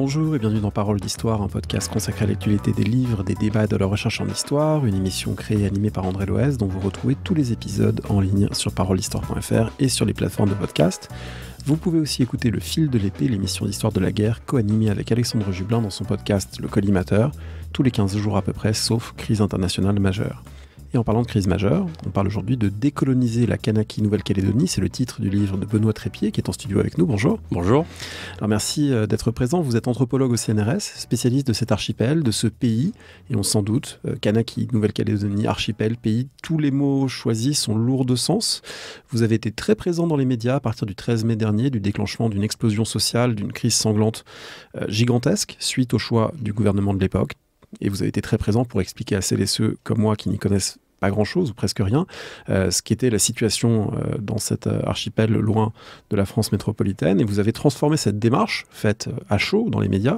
Bonjour et bienvenue dans Parole d'Histoire, un podcast consacré à l'actualité des livres, des débats et de la recherche en histoire, une émission créée et animée par André Loez, dont vous retrouvez tous les épisodes en ligne sur parolehistoire.fr et sur les plateformes de podcast. Vous pouvez aussi écouter Le Fil de l'épée, l'émission d'histoire de la guerre, co-animée avec Alexandre Jublin dans son podcast Le Collimateur, tous les 15 jours à peu près, sauf crise internationale majeure. Et en parlant de crise majeure, on parle aujourd'hui de décoloniser la Kanaky Nouvelle-Calédonie. C'est le titre du livre de Benoît Trépied qui est en studio avec nous. Bonjour. Bonjour. Alors merci d'être présent. Vous êtes anthropologue au CNRS, spécialiste de cet archipel, de ce pays. Et on s'en doute, Kanaky Nouvelle-Calédonie, archipel, pays, tous les mots choisis sont lourds de sens. Vous avez été très présent dans les médias à partir du 13 mai dernier, du déclenchement d'une explosion sociale, d'une crise sanglante gigantesque, suite au choix du gouvernement de l'époque. Et vous avez été très présent pour expliquer à celles et ceux comme moi qui n'y connaissent pas grand-chose ou presque rien, ce qu'était la situation dans cet archipel loin de la France métropolitaine. Et vous avez transformé cette démarche, faite à chaud dans les médias,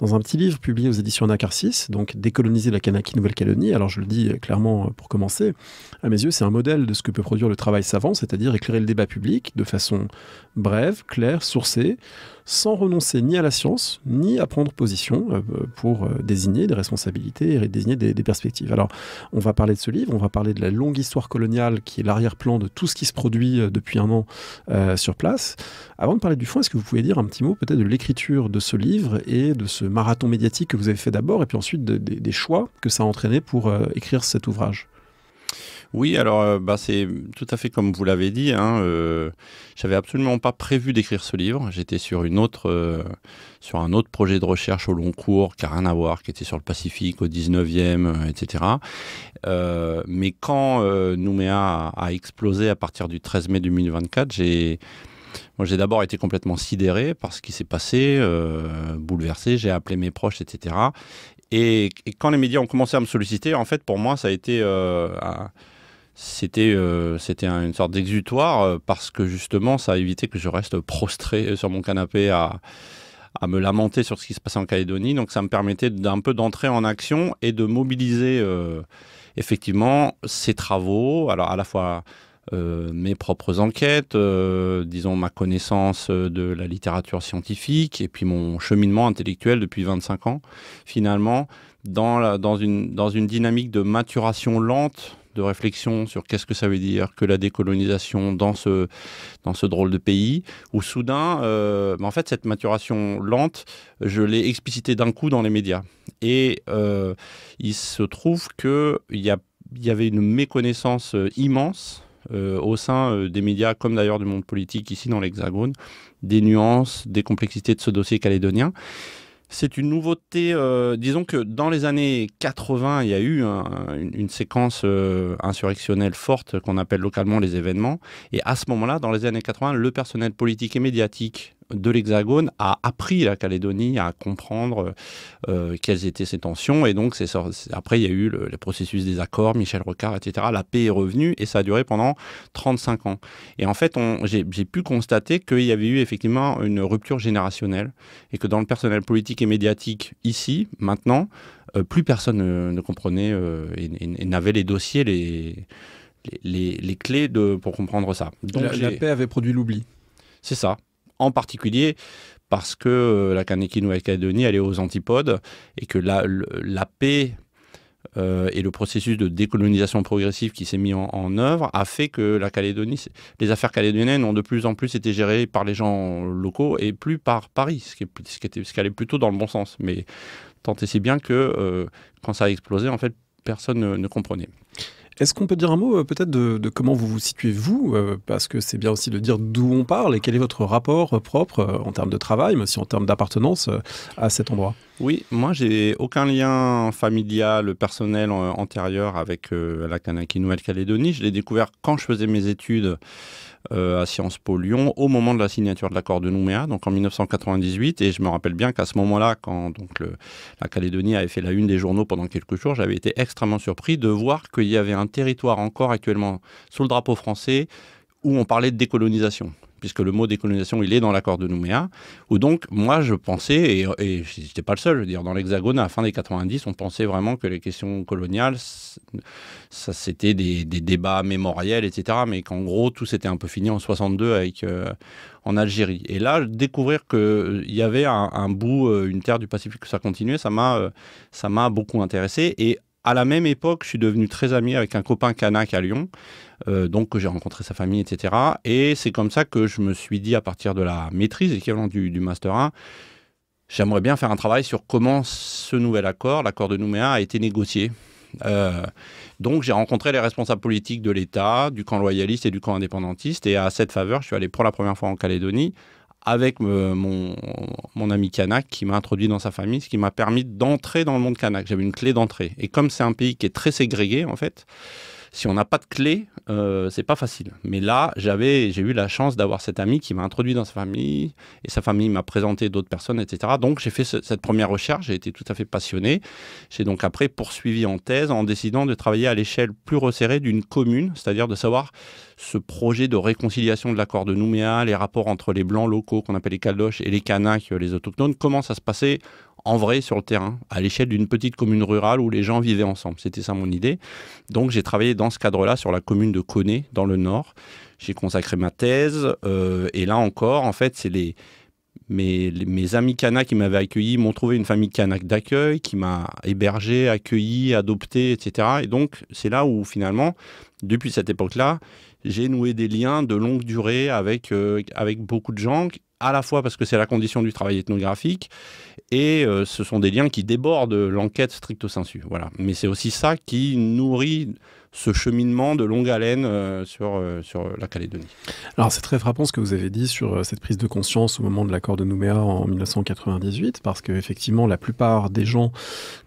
dans un petit livre publié aux éditions Anacarsis, donc Décoloniser la Kanaky Nouvelle-Calédonie. Alors je le dis clairement pour commencer, à mes yeux c'est un modèle de ce que peut produire le travail savant, c'est-à-dire éclairer le débat public de façon brève, claire, sourcée, sans renoncer ni à la science, ni à prendre position pour désigner des responsabilités et désigner des perspectives. Alors, on va parler de ce livre, on va parler de la longue histoire coloniale qui est l'arrière-plan de tout ce qui se produit depuis un an sur place. Avant de parler du fond, est-ce que vous pouvez dire un petit mot peut-être de l'écriture de ce livre et de ce marathon médiatique que vous avez fait d'abord, et puis ensuite des choix que ça a entraîné pour écrire cet ouvrage ? Oui, alors c'est tout à fait comme vous l'avez dit. J'avais absolument pas prévu d'écrire ce livre. J'étais sur un autre projet de recherche au long cours qui n'a rien à voir, qui était sur le Pacifique au 19e, etc. Mais quand Nouméa a explosé à partir du 13 mai 2024, j'ai d'abord été complètement sidéré par ce qui s'est passé, bouleversé. J'ai appelé mes proches, etc. Et quand les médias ont commencé à me solliciter, en fait, pour moi, ça a été c'était une sorte d'exutoire parce que justement, ça a évité que je reste prostré sur mon canapé à me lamenter sur ce qui se passait en Calédonie. Donc, ça me permettait d'un peu d'entrer en action et de mobiliser effectivement ces travaux, alors à la fois mes propres enquêtes, disons ma connaissance de la littérature scientifique et puis mon cheminement intellectuel depuis 25 ans, finalement, dans une dynamique de maturation lente, de réflexion sur qu'est-ce que ça veut dire que la décolonisation dans ce drôle de pays, où soudain, en fait, cette maturation lente, je l'ai explicitée d'un coup dans les médias. Et il se trouve qu'il y avait une méconnaissance immense au sein des médias, comme d'ailleurs du monde politique ici dans l'Hexagone, des nuances, des complexités de ce dossier calédonien. C'est une nouveauté, disons que dans les années 80, il y a eu une séquence insurrectionnelle forte qu'on appelle localement les événements. Et à ce moment-là, dans les années 80, le personnel politique et médiatique de l'Hexagone a appris la Calédonie à comprendre quelles étaient ces tensions. Et donc, après, il y a eu le processus des accords, Michel Rocard, etc. La paix est revenue et ça a duré pendant 35 ans. Et en fait, j'ai pu constater qu'il y avait eu effectivement une rupture générationnelle et que dans le personnel politique et médiatique ici, maintenant, plus personne ne comprenait et n'avait les dossiers, les clés pour comprendre ça. Donc, la paix avait produit l'oubli. C'est ça. En particulier parce que la Kanaky Nouvelle-Calédonie, elle est aux antipodes et que la paix et le processus de décolonisation progressive qui s'est mis en œuvre a fait que la Calédonie, les affaires calédoniennes ont de plus en plus été gérées par les gens locaux et plus par Paris, ce qui allait plutôt dans le bon sens. Mais tant et si bien que quand ça a explosé, en fait, personne ne comprenait. Est-ce qu'on peut dire un mot peut-être de comment vous vous situez vous, parce que c'est bien aussi de dire d'où on parle et quel est votre rapport propre en termes de travail, mais aussi en termes d'appartenance à cet endroit ? Oui, moi j'ai aucun lien familial, personnel antérieur avec la Kanaky Nouvelle-Calédonie. Je l'ai découvert quand je faisais mes études à Sciences Po Lyon au moment de la signature de l'accord de Nouméa, donc en 1998. Et je me rappelle bien qu'à ce moment-là, quand la Calédonie avait fait la une des journaux pendant quelques jours, j'avais été extrêmement surpris de voir qu'il y avait un territoire encore actuellement sous le drapeau français où on parlait de décolonisation, puisque le mot décolonisation, il est dans l'accord de Nouméa, où donc, moi, je pensais, et je n'étais pas le seul, je veux dire, dans l'Hexagone, à la fin des 90, on pensait vraiment que les questions coloniales, ça, c'était des débats mémoriels, etc., mais qu'en gros, tout s'était un peu fini en 62 en Algérie. Et là, découvrir qu'il y avait un bout, une terre du Pacifique, que ça continuait, ça m'a beaucoup intéressé. Et à la même époque, je suis devenu très ami avec un copain kanak à Lyon, donc que j'ai rencontré sa famille, etc. Et c'est comme ça que je me suis dit, à partir de la maîtrise, équivalent du Master 1, j'aimerais bien faire un travail sur comment ce nouvel accord, l'accord de Nouméa, a été négocié. Donc j'ai rencontré les responsables politiques de l'État, du camp loyaliste et du camp indépendantiste. Et à cette faveur, je suis allé pour la première fois en Calédonie avec mon ami kanak qui m'a introduit dans sa famille, ce qui m'a permis d'entrer dans le monde kanak. J'avais une clé d'entrée. Et comme c'est un pays qui est très ségrégué, en fait, si on n'a pas de clé, c'est pas facile. Mais là, j'ai eu la chance d'avoir cet ami qui m'a introduit dans sa famille, et sa famille m'a présenté d'autres personnes, etc. Donc j'ai fait cette première recherche, j'ai été tout à fait passionné. J'ai donc après poursuivi en thèse en décidant de travailler à l'échelle plus resserrée d'une commune, c'est-à-dire de savoir ce projet de réconciliation de l'accord de Nouméa, les rapports entre les Blancs locaux, qu'on appelle les Caldoches, et les Kanaks, les autochtones, comment ça se passait en vrai sur le terrain, à l'échelle d'une petite commune rurale où les gens vivaient ensemble. C'était ça mon idée. Donc j'ai travaillé dans ce cadre-là sur la commune de Koné, dans le Nord. J'ai consacré ma thèse, et là encore, en fait, c'est mes amis Kanak qui m'avaient accueilli m'ont trouvé une famille Kanak d'accueil, qui m'a hébergé, accueilli, adopté, etc. Et donc, c'est là où finalement, depuis cette époque-là, j'ai noué des liens de longue durée avec beaucoup de gens, à la fois parce que c'est la condition du travail ethnographique, et ce sont des liens qui débordent l'enquête stricto sensu. Voilà. Mais c'est aussi ça qui nourrit ce cheminement de longue haleine sur la Calédonie. Alors c'est très frappant ce que vous avez dit sur cette prise de conscience au moment de l'accord de Nouméa en 1998, parce qu'effectivement la plupart des gens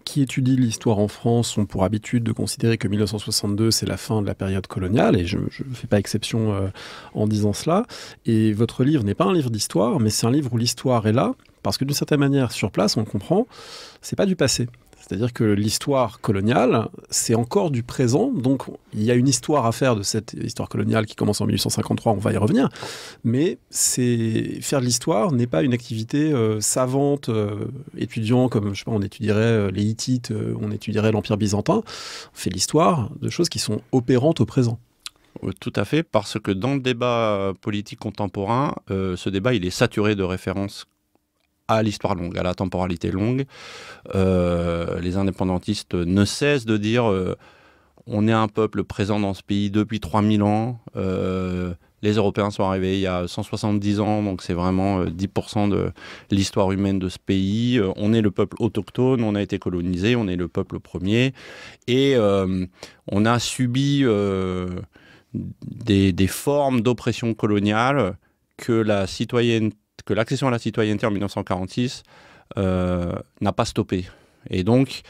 qui étudient l'histoire en France ont pour habitude de considérer que 1962 c'est la fin de la période coloniale, et je ne fais pas exception en disant cela. Et votre livre n'est pas un livre d'histoire, mais c'est un livre où l'histoire est là, parce que d'une certaine manière, sur place, on le comprend, c'est pas du passé. C'est-à-dire que l'histoire coloniale, c'est encore du présent. Donc, il y a une histoire à faire de cette histoire coloniale qui commence en 1853, on va y revenir. Mais faire de l'histoire n'est pas une activité savante, étudiant, comme je sais pas, on étudierait les Hittites, on étudierait l'Empire byzantin. On fait l'histoire de choses qui sont opérantes au présent. Tout à fait, parce que dans le débat politique contemporain, ce débat, il est saturé de références à l'histoire longue, à la temporalité longue. Les indépendantistes ne cessent de dire on est un peuple présent dans ce pays depuis 3000 ans. Les Européens sont arrivés il y a 170 ans, donc c'est vraiment 10% de l'histoire humaine de ce pays. On est le peuple autochtone, on a été colonisé, on est le peuple premier. Et on a subi des formes d'oppression coloniale que l'accession à la citoyenneté en 1946 n'a pas stoppé. Et donc,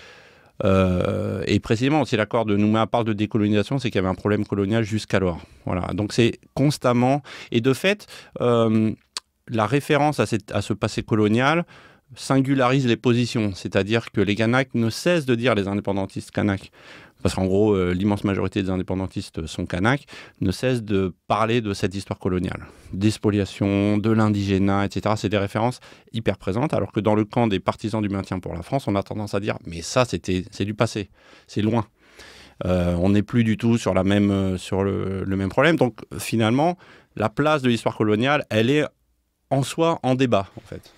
et précisément, si l'accord de Nouméa parle de décolonisation, c'est qu'il y avait un problème colonial jusqu'alors. Voilà. Donc c'est constamment... Et de fait, la référence à ce passé colonial singularise les positions. C'est-à-dire que les Kanaks ne cessent de dire, les indépendantistes Kanaks, parce qu'en gros, l'immense majorité des indépendantistes sont Kanaks, ne cessent de parler de cette histoire coloniale, des spoliations, de l'indigénat, etc. C'est des références hyper présentes, alors que dans le camp des partisans du maintien pour la France, on a tendance à dire « mais ça, c'est du passé, c'est loin ». On n'est plus du tout sur le même problème. Donc finalement, la place de l'histoire coloniale, elle est en soi en débat, en fait.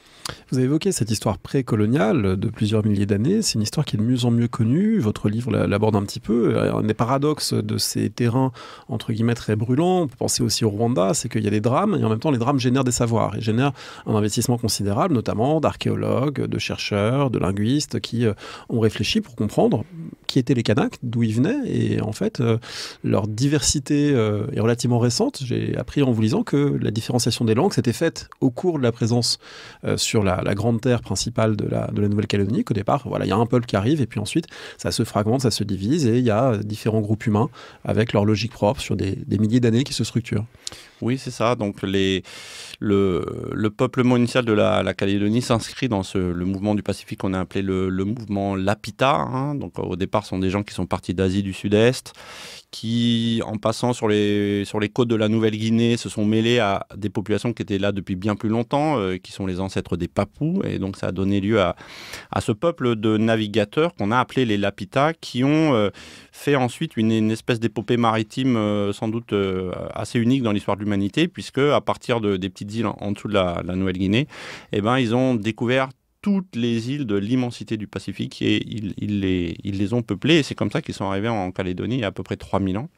Vous avez évoqué cette histoire précoloniale de plusieurs milliers d'années. C'est une histoire qui est de mieux en mieux connue. Votre livre l'aborde un petit peu. Un des paradoxes de ces terrains, entre guillemets, très brûlants, on peut penser aussi au Rwanda, c'est qu'il y a des drames, et en même temps, les drames génèrent des savoirs, et génèrent un investissement considérable, notamment d'archéologues, de chercheurs, de linguistes, qui ont réfléchi pour comprendre qui étaient les Kanaks, d'où ils venaient, et en fait, leur diversité est relativement récente. J'ai appris en vous lisant que la différenciation des langues s'était faite au cours de la présence sur la grande terre principale de la Nouvelle-Calédonie, qu'au départ, voilà, il y a un peuple qui arrive, et puis ensuite, ça se fragmente, ça se divise, et il y a différents groupes humains avec leur logique propre sur des milliers d'années qui se structurent. Oui, c'est ça. Donc le peuplement initial de la Calédonie s'inscrit dans le mouvement du Pacifique qu'on a appelé le mouvement Lapita. Hein. Donc au départ, plupart sont des gens qui sont partis d'Asie du Sud-Est, qui, en passant sur les côtes de la Nouvelle-Guinée, se sont mêlés à des populations qui étaient là depuis bien plus longtemps, qui sont les ancêtres des Papous. Et donc, ça a donné lieu à ce peuple de navigateurs qu'on a appelé les Lapita, qui ont fait ensuite une espèce d'épopée maritime sans doute assez unique dans l'histoire de l'humanité, puisque à partir des petites îles en dessous de la Nouvelle-Guinée, eh ben, ils ont découvert toutes les îles de l'immensité du Pacifique et ils les ont peuplées. Et c'est comme ça qu'ils sont arrivés en Calédonie il y a à peu près 3000 ans.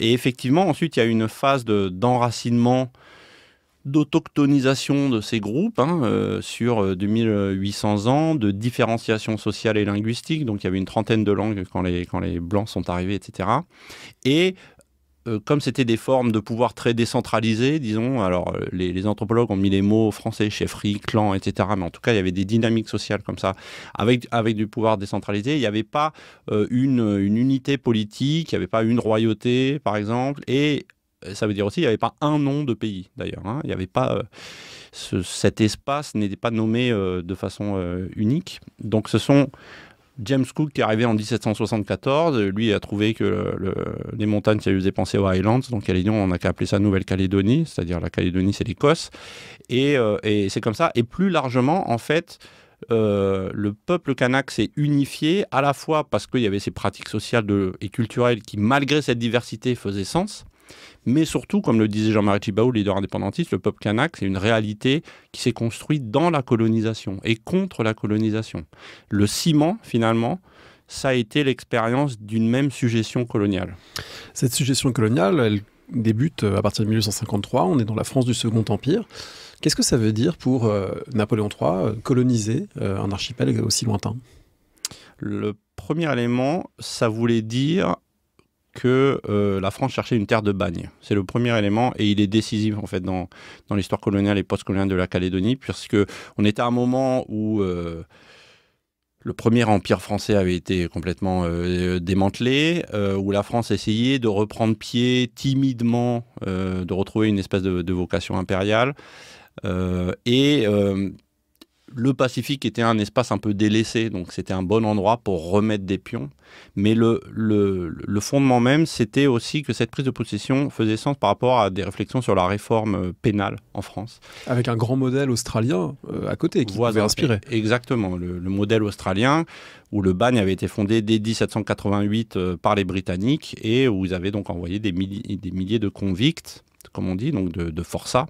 Et effectivement, ensuite, il y a une phase d'enracinement, d'autochtonisation de ces groupes sur 2800 ans, de différenciation sociale et linguistique. Donc, il y avait une trentaine de langues quand les Blancs sont arrivés, etc. Et comme c'était des formes de pouvoir très décentralisées, disons, alors les anthropologues ont mis les mots français, chefferie, clan, etc. Mais en tout cas, il y avait des dynamiques sociales comme ça, avec du pouvoir décentralisé. Il n'y avait pas une unité politique, il n'y avait pas une royauté, par exemple. Et ça veut dire aussi qu'il n'y avait pas un nom de pays, d'ailleurs. Il n'y avait pas... cet espace n'était pas nommé de façon unique. Donc, ce sont... James Cook, qui est arrivé en 1774, lui a trouvé que les montagnes, ça lui faisait penser aux Highlands. Donc, Calédonie, on n'a qu'à appeler ça Nouvelle-Calédonie, c'est-à-dire la Calédonie, c'est l'Écosse. Et c'est comme ça. Et plus largement, en fait, le peuple kanak s'est unifié, à la fois parce qu'il y avait ces pratiques sociales et culturelles qui, malgré cette diversité, faisaient sens. Mais surtout, comme le disait Jean-Marie Tjibaou, leader indépendantiste, le peuple kanak, c'est une réalité qui s'est construite dans la colonisation et contre la colonisation. Le ciment, finalement, ça a été l'expérience d'une même suggestion coloniale. Cette suggestion coloniale, elle débute à partir de 1853, on est dans la France du Second Empire. Qu'est-ce que ça veut dire pour Napoléon III coloniser un archipel aussi lointain? Le premier élément, ça voulait dire que la France cherchait une terre de bagne. C'est le premier élément et il est décisif en fait dans l'histoire coloniale et post-coloniale de la Calédonie, puisque on était à un moment où le premier empire français avait été complètement démantelé, où la France essayait de reprendre pied timidement, de retrouver une espèce de vocation impériale. Le Pacifique était un espace un peu délaissé, donc c'était un bon endroit pour remettre des pions. Mais le fondement même, c'était aussi que cette prise de possession faisait sens par rapport à des réflexions sur la réforme pénale en France. Avec un grand modèle australien à côté qui pouvait inspirer. Exactement, le modèle australien où le bagne avait été fondé dès 1788 par les Britanniques et où ils avaient donc envoyé des milliers de convicts, comme on dit, donc de forçats,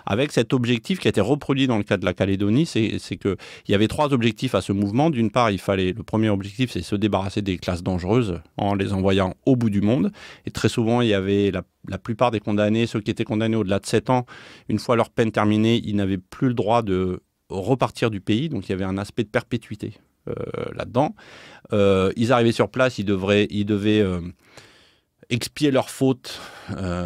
avec cet objectif qui a été reproduit dans le cas de la Calédonie, c'est qu'il y avait 3 objectifs à ce mouvement. D'une part, le premier objectif, c'est se débarrasser des classes dangereuses en les envoyant au bout du monde. Et très souvent, il y avait la plupart des condamnés, ceux qui étaient condamnés au-delà de 7 ans, une fois leur peine terminée, ils n'avaient plus le droit de repartir du pays. Donc, il y avait un aspect de perpétuité là-dedans. Ils arrivaient sur place, ils devaient expier leurs fautes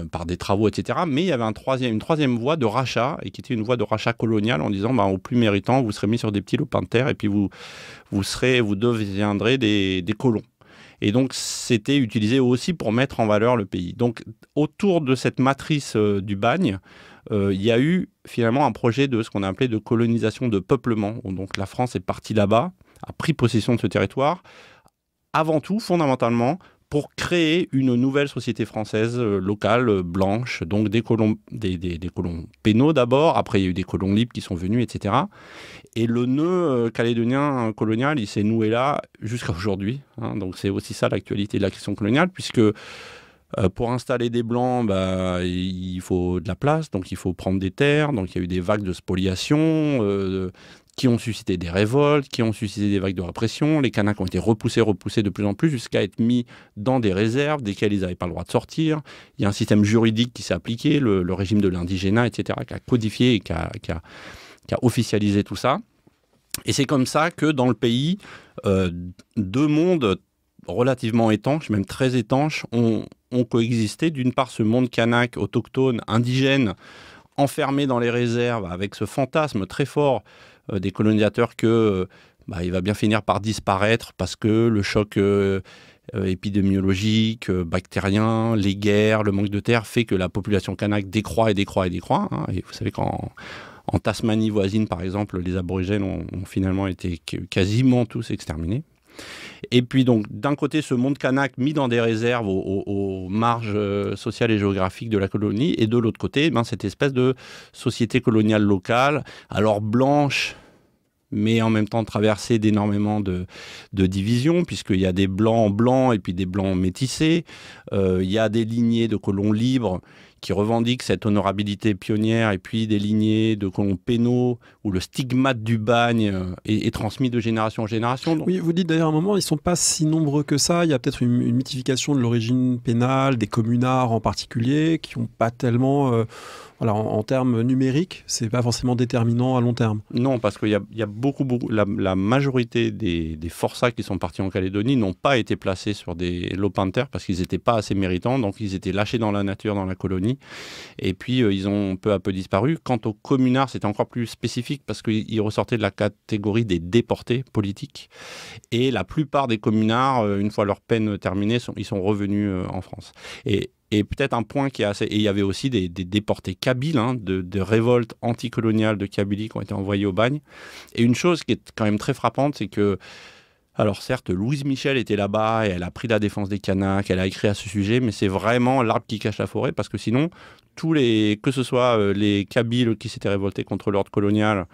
par des travaux, etc. Mais il y avait une troisième voie de rachat, et qui était une voie de rachat colonial, en disant aux plus méritants, vous serez mis sur des petits lopins de terre, et puis vous deviendrez des colons. Et donc, c'était utilisé aussi pour mettre en valeur le pays. Donc, autour de cette matrice du bagne, il y a eu finalement un projet de ce qu'on a appelé de colonisation de peuplement. Donc, la France est partie là-bas, a pris possession de ce territoire, avant tout, fondamentalement, pour créer une nouvelle société française locale, blanche, donc des colons pénaux d'abord, après il y a eu des colons libres qui sont venus, etc. Et le nœud calédonien colonial, il s'est noué là jusqu'à aujourd'hui. Donc c'est aussi ça l'actualité de la question coloniale, puisque pour installer des Blancs, il faut de la place, donc il faut prendre des terres, donc il y a eu des vagues de spoliation, qui ont suscité des révoltes, qui ont suscité des vagues de répression. Les Kanaks ont été repoussés de plus en plus jusqu'à être mis dans des réserves desquelles ils n'avaient pas le droit de sortir. Il y a un système juridique qui s'est appliqué, le régime de l'indigénat, etc., qui a codifié et qui a officialisé tout ça. Et c'est comme ça que dans le pays, 2 mondes relativement étanches, même très étanches, ont coexisté. D'une part, ce monde kanak, autochtone, indigène, enfermé dans les réserves, avec ce fantasme très fort des colonisateurs que il va bien finir par disparaître parce que le choc épidémiologique, bactérien, les guerres, le manque de terre fait que la population kanak décroît et décroît et décroît. Et vous savez qu'en Tasmanie voisine, par exemple, les aborigènes ont finalement été quasiment tous exterminés. Et puis donc d'un côté ce monde kanak mis dans des réserves aux marges sociales et géographiques de la colonie, et de l'autre côté cette espèce de société coloniale locale, alors blanche, mais en même temps traversée d'énormément de divisions, puisqu'il y a des blancs blancs et puis des blancs métissés. Il y a des lignées de colons libres qui revendiquent cette honorabilité pionnière, et puis des lignées de colons pénaux où le stigmate du bagne est transmis de génération en génération. Donc... Oui, vous dites d'ailleurs à un moment, ils ne sont pas si nombreux que ça. Il y a peut-être une mythification de l'origine pénale, des communards en particulier, qui n'ont pas tellement... en termes numériques, c'est pas forcément déterminant à long terme. Non, parce qu'il y a beaucoup la majorité des forçats qui sont partis en Calédonie n'ont pas été placés sur des lopins de terre parce qu'ils n'étaient pas assez méritants, donc ils étaient lâchés dans la nature, dans la colonie, et puis ils ont peu à peu disparu. Quant aux communards, c'était encore plus spécifique parce qu'ils ressortaient de la catégorie des déportés politiques, et la plupart des communards, une fois leur peine terminée, ils sont revenus en France. Et peut-être un point qui est assez... Et il y avait aussi des déportés kabyles, de révoltes anticoloniales de Kabylie qui ont été envoyés au bagne. Et une chose qui est quand même très frappante, c'est que... Alors certes, Louise Michel était là-bas et elle a pris la défense des Kanaks, elle a écrit à ce sujet, mais c'est vraiment l'arbre qui cache la forêt, parce que sinon, que ce soit les Kabyles qui s'étaient révoltés contre l'ordre colonial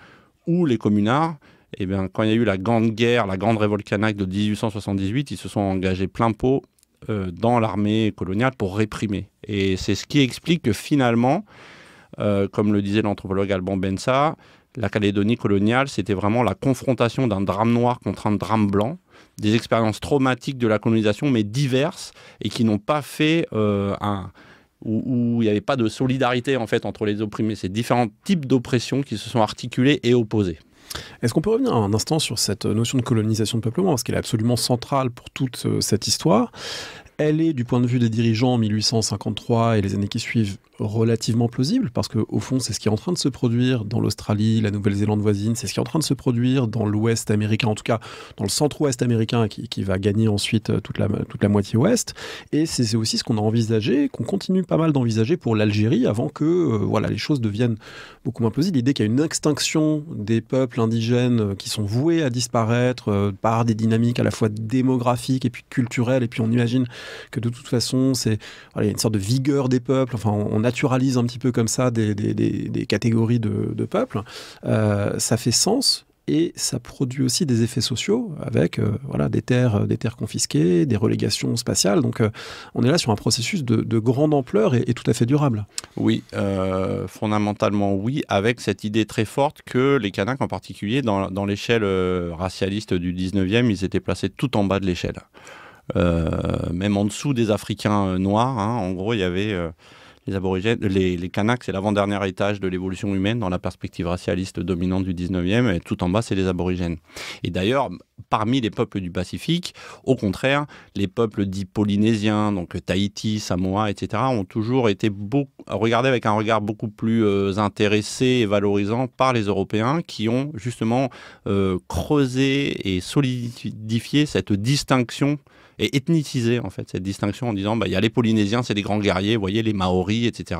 ou les communards, eh bien, quand il y a eu la grande guerre, la grande révolte kanak de 1878, ils se sont engagés plein pot dans l'armée coloniale pour réprimer. Et c'est ce qui explique que finalement, comme le disait l'anthropologue Alban Bensa, la Calédonie coloniale, c'était vraiment la confrontation d'un drame noir contre un drame blanc, des expériences traumatiques de la colonisation, mais diverses, et qui n'ont pas fait où il n'y avait pas de solidarité en fait entre les opprimés. C'est différents types d'oppression qui se sont articulés et opposés. Est-ce qu'on peut revenir un instant sur cette notion de colonisation de peuplement, parce qu'elle est absolument centrale pour toute cette histoire. Elle est, du point de vue des dirigeants en 1853 et les années qui suivent, relativement plausible, parce qu'au fond, c'est ce qui est en train de se produire dans l'Australie, la Nouvelle-Zélande voisine, c'est ce qui est en train de se produire dans l'Ouest américain, en tout cas dans le centre-ouest américain, qui va gagner ensuite toute la moitié ouest. Et c'est aussi ce qu'on a envisagé, qu'on continue pas mal d'envisager pour l'Algérie, avant que les choses deviennent beaucoup moins plausibles. L'idée qu'il y a une extinction des peuples indigènes qui sont voués à disparaître par des dynamiques à la fois démographiques et puis culturelles, et puis on imagine que de toute façon, il y a une sorte de vigueur des peuples, enfin on naturalise un petit peu comme ça des catégories de peuples, ça fait sens. Et ça produit aussi des effets sociaux avec des terres confisquées, des relégations spatiales. Donc on est là sur un processus de grande ampleur et tout à fait durable. Oui, fondamentalement oui, avec cette idée très forte que les Kanaks en particulier, dans l'échelle racialiste du 19e, ils étaient placés tout en bas de l'échelle. Même en dessous des Africains noirs. En gros, il y avait... les aborigènes, les Kanaks, c'est l'avant-dernier étage de l'évolution humaine dans la perspective racialiste dominante du 19e, et tout en bas, c'est les aborigènes. Et d'ailleurs, parmi les peuples du Pacifique, au contraire, les peuples dits polynésiens, donc Tahiti, Samoa, etc., ont toujours été regardés avec un regard beaucoup plus intéressé et valorisant par les Européens, qui ont justement creusé et solidifié cette distinction et ethnicisé en fait cette distinction en disant il y a les Polynésiens, c'est des grands guerriers, vous voyez, les Maoris, etc.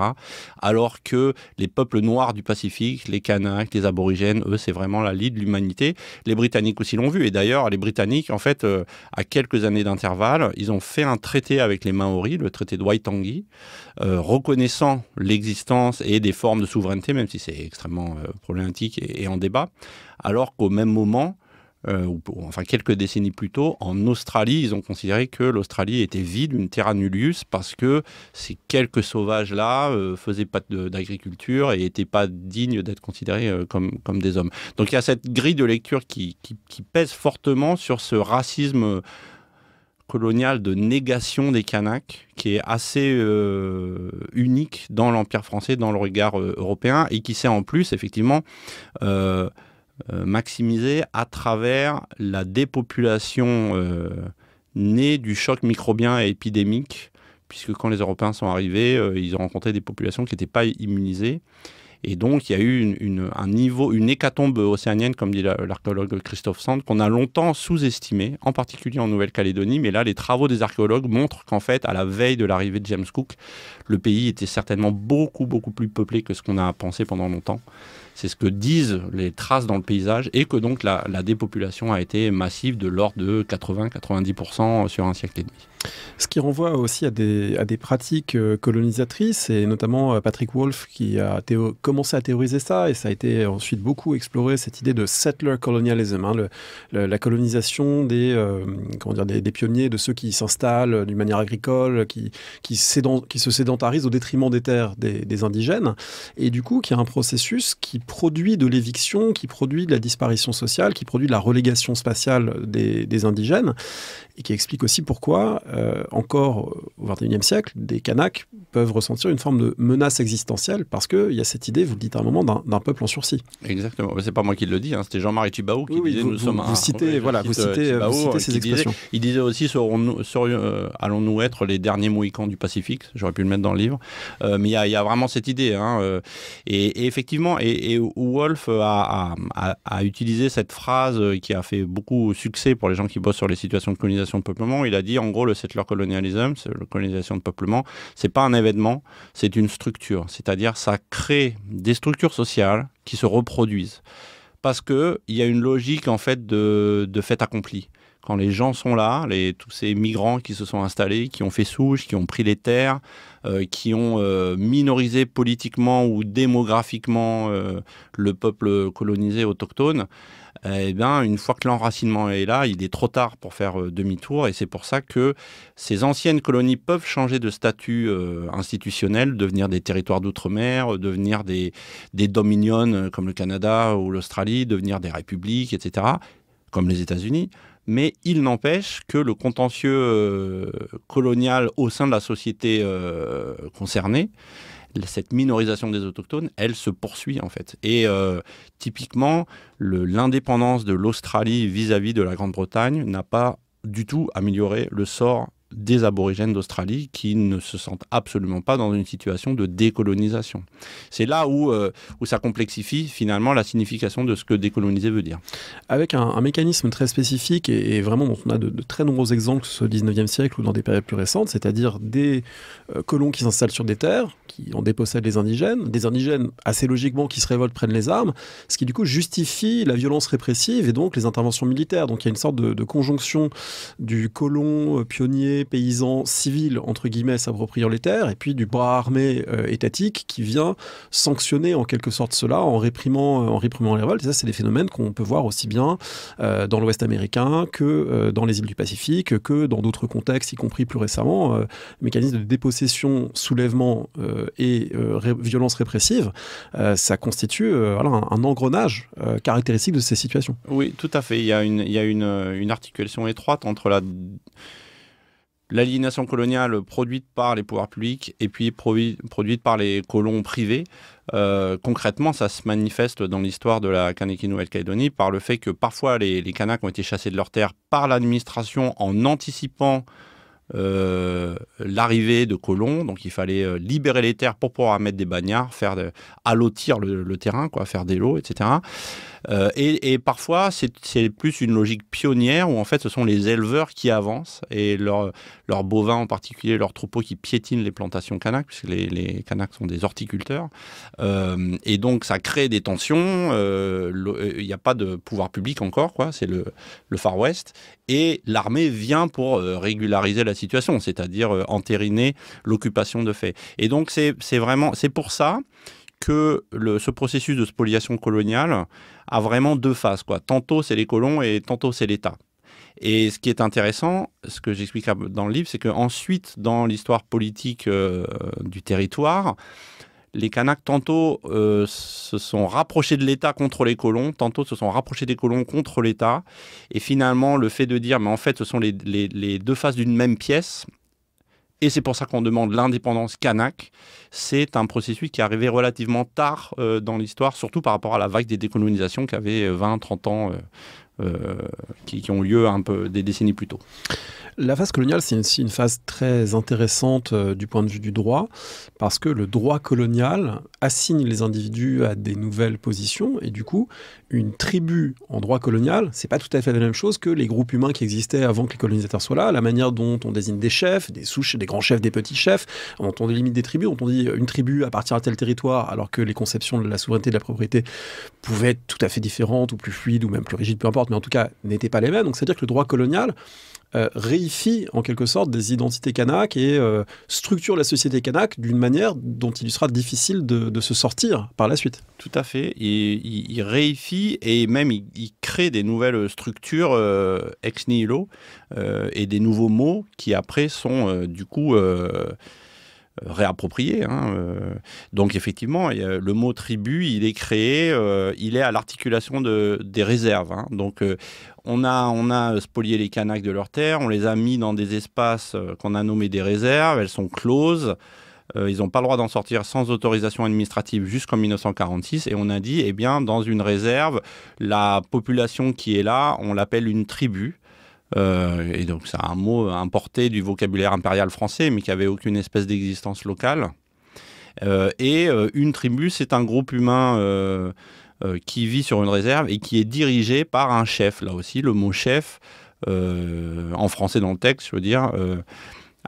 Alors que les peuples noirs du Pacifique, les Kanaks, les aborigènes, eux, c'est vraiment la lie de l'humanité. Les Britanniques aussi l'ont vu. Et d'ailleurs, les Britanniques, en fait, à quelques années d'intervalle, ils ont fait un traité avec les Maoris, le traité de Waitangi, reconnaissant l'existence et des formes de souveraineté, même si c'est extrêmement problématique et en débat, alors qu'au même moment, quelques décennies plus tôt, en Australie, ils ont considéré que l'Australie était vide, une terra nullius, parce que ces quelques sauvages-là faisaient pas d'agriculture et n'étaient pas dignes d'être considérés comme des hommes. Donc il y a cette grille de lecture qui pèse fortement sur ce racisme colonial de négation des Kanaks, qui est assez unique dans l'Empire français, dans le regard européen, et qui s'est en plus, effectivement... maximisé à travers la dépopulation née du choc microbien et épidémique, puisque quand les Européens sont arrivés, ils ont rencontré des populations qui n'étaient pas immunisées. Et donc, il y a eu une hécatombe océanienne, comme dit l'archéologue Christophe Sand, qu'on a longtemps sous-estimé, en particulier en Nouvelle-Calédonie. Mais là, les travaux des archéologues montrent qu'en fait, à la veille de l'arrivée de James Cook, le pays était certainement beaucoup, beaucoup plus peuplé que ce qu'on a pensé pendant longtemps. C'est ce que disent les traces dans le paysage, et que donc la dépopulation a été massive de l'ordre de 80-90% sur un siècle et demi. Ce qui renvoie aussi à des pratiques colonisatrices, et notamment Patrick Wolf qui a commencé à théoriser ça, et ça a été ensuite beaucoup exploré, cette idée de settler colonialism, hein, la colonisation des pionniers, de ceux qui s'installent d'une manière agricole, qui se sédentarisent au détriment des terres des indigènes, et du coup qui a un processus qui produit de l'éviction, qui produit de la disparition sociale, qui produit de la relégation spatiale des indigènes, et qui explique aussi pourquoi, encore au XXIe siècle, des Kanaks peuvent ressentir une forme de menace existentielle, parce qu'il y a cette idée, vous le dites à un moment, d'un peuple en surcur. Exactement. C'est pas moi qui le dis, hein. C'était Jean-Marie Tjibaou qui disait vous citez ces expressions. Il disait aussi, allons-nous être les derniers Mohicans du Pacifique? J'aurais pu le mettre dans le livre. Mais il y a vraiment cette idée. Hein. Et effectivement, et Wolf a utilisé cette phrase qui a fait beaucoup succès pour les gens qui bossent sur les situations de colonisation de peuplement. Il a dit, en gros, le settler colonialism, la colonisation de peuplement, c'est pas un événement, c'est une structure. C'est-à-dire, ça crée des structures sociales qui se reproduisent. Parce qu'il y a une logique, en fait, de fait accompli. Quand les gens sont là, tous ces migrants qui se sont installés, qui ont fait souche, qui ont pris les terres, qui ont minorisé politiquement ou démographiquement le peuple colonisé autochtone, eh bien, une fois que l'enracinement est là, il est trop tard pour faire demi-tour. Et c'est pour ça que ces anciennes colonies peuvent changer de statut institutionnel, devenir des territoires d'outre-mer, devenir des dominions comme le Canada ou l'Australie, devenir des républiques, etc., comme les États-Unis. Mais il n'empêche que le contentieux colonial au sein de la société concernée, cette minorisation des autochtones, elle se poursuit en fait. Et typiquement, l'indépendance de l'Australie vis-à-vis de la Grande-Bretagne n'a pas du tout amélioré le sort des aborigènes d'Australie qui ne se sentent absolument pas dans une situation de décolonisation. C'est là où ça complexifie finalement la signification de ce que décoloniser veut dire. Avec un mécanisme très spécifique et vraiment dont on a de très nombreux exemples, que ce soit au XIXe siècle ou dans des périodes plus récentes, c'est-à-dire des colons qui s'installent sur des terres, qui en dépossèdent les indigènes, des indigènes assez logiquement qui se révoltent, prennent les armes, ce qui du coup justifie la violence répressive et donc les interventions militaires. Donc il y a une sorte de conjonction du colon pionnier, paysan, civil, entre guillemets, s'appropriant les terres, et puis du bras armé étatique qui vient sanctionner en quelque sorte cela en réprimant les révoltes. Et ça, c'est des phénomènes qu'on peut voir aussi bien dans l'Ouest américain que dans les îles du Pacifique, que dans d'autres contextes, y compris plus récemment. Le mécanisme de dépossession, soulèvement et violence répressive, ça constitue un engrenage caractéristique de ces situations. Oui, tout à fait. Il y a une articulation étroite entre l'aliénation coloniale produite par les pouvoirs publics et puis produite par les colons privés. Concrètement, ça se manifeste dans l'histoire de la Kanaki-Nouvelle-Calédonie par le fait que parfois les Kanaks ont été chassés de leurs terres par l'administration en anticipant l'arrivée de colons. Donc il fallait libérer les terres pour pouvoir mettre des bagnards, allotir le terrain, faire des lots, etc. Et parfois, c'est plus une logique pionnière où en fait ce sont les éleveurs qui avancent et leurs bovins en particulier, leurs troupeaux qui piétinent les plantations Kanaks, puisque les Kanaks sont des horticulteurs. Et donc ça crée des tensions. Il n'y a pas de pouvoir public encore, c'est le Far West. Et l'armée vient pour régulariser la situation, c'est-à-dire entériner l'occupation de fait. Et donc c'est pour ça que ce processus de spoliation coloniale a vraiment deux phases. Tantôt c'est les colons et tantôt c'est l'État. Et ce qui est intéressant, ce que j'explique dans le livre, c'est qu'ensuite, dans l'histoire politique du territoire, les Kanaks, tantôt se sont rapprochés de l'État contre les colons, tantôt se sont rapprochés des colons contre l'État. Et finalement, le fait de dire, mais en fait, ce sont les deux faces d'une même pièce, et c'est pour ça qu'on demande l'indépendance kanak, c'est un processus qui est arrivé relativement tard dans l'histoire, surtout par rapport à la vague des décolonisations qui avait 20-30 ans qui ont lieu un peu des décennies plus tôt. La phase coloniale, c'est aussi une phase très intéressante du point de vue du droit, parce que le droit colonial assigne les individus à des nouvelles positions, et du coup, une tribu en droit colonial, c'est pas tout à fait la même chose que les groupes humains qui existaient avant que les colonisateurs soient là, la manière dont on désigne des chefs, des sous-chefs, des grands chefs, des petits chefs, dont on délimite des tribus, dont on dit une tribu appartient à tel territoire, alors que les conceptions de la souveraineté et de la propriété pouvaient être tout à fait différentes, ou plus fluides, ou même plus rigides, peu importe, mais en tout cas, n'étaient pas les mêmes. Donc c'est-à-dire que le droit colonial réifie en quelque sorte des identités kanaks et structure la société kanak d'une manière dont il lui sera difficile de se sortir par la suite. Tout à fait. Il réifie et même il crée des nouvelles structures ex nihilo et des nouveaux mots qui après sont du coup réapproprié. Donc effectivement, le mot tribu, il est créé, il est à l'articulation des réserves. Donc on a spolié les Kanaks de leurs terres, on les a mis dans des espaces qu'on a nommés des réserves, elles sont closes. Ils n'ont pas le droit d'en sortir sans autorisation administrative jusqu'en 1946. Et on a dit, eh bien, dans une réserve, la population qui est là, on l'appelle une tribu. Et donc c'est un mot importé du vocabulaire impérial français, mais qui n'avait aucune espèce d'existence locale. Une tribu, c'est un groupe humain qui vit sur une réserve et qui est dirigé par un chef. Là aussi, le mot chef, en français dans le texte, je veux dire,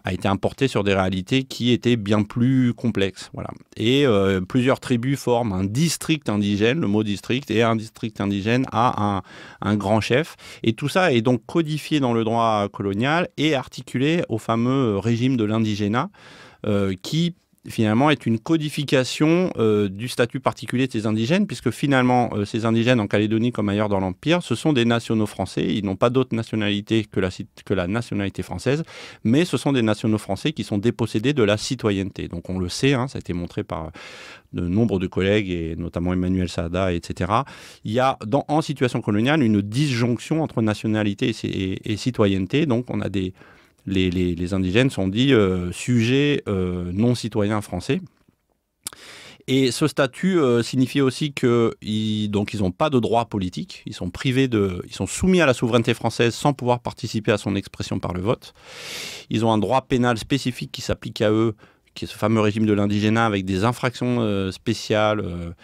a été importé sur des réalités qui étaient bien plus complexes. Voilà. Et plusieurs tribus forment un district indigène, le mot district, et un district indigène a un grand chef. Et tout ça est donc codifié dans le droit colonial et articulé au fameux régime de l'indigénat qui finalement est une codification du statut particulier de ces indigènes, puisque finalement ces indigènes en Calédonie comme ailleurs dans l'Empire, ce sont des nationaux français, ils n'ont pas d'autre nationalité que la nationalité française, mais ce sont des nationaux français qui sont dépossédés de la citoyenneté. Donc on le sait, ça a été montré par de nombre de collègues, et notamment Emmanuel Saada, etc. Il y a en situation coloniale une disjonction entre nationalité et citoyenneté, donc on a les indigènes sont dits sujets non citoyens français. Et ce statut signifie aussi qu'ils n'ont pas de droit politique, ils sont soumis à la souveraineté française sans pouvoir participer à son expression par le vote. Ils ont un droit pénal spécifique qui s'applique à eux, qui est ce fameux régime de l'indigénat avec des infractions spéciales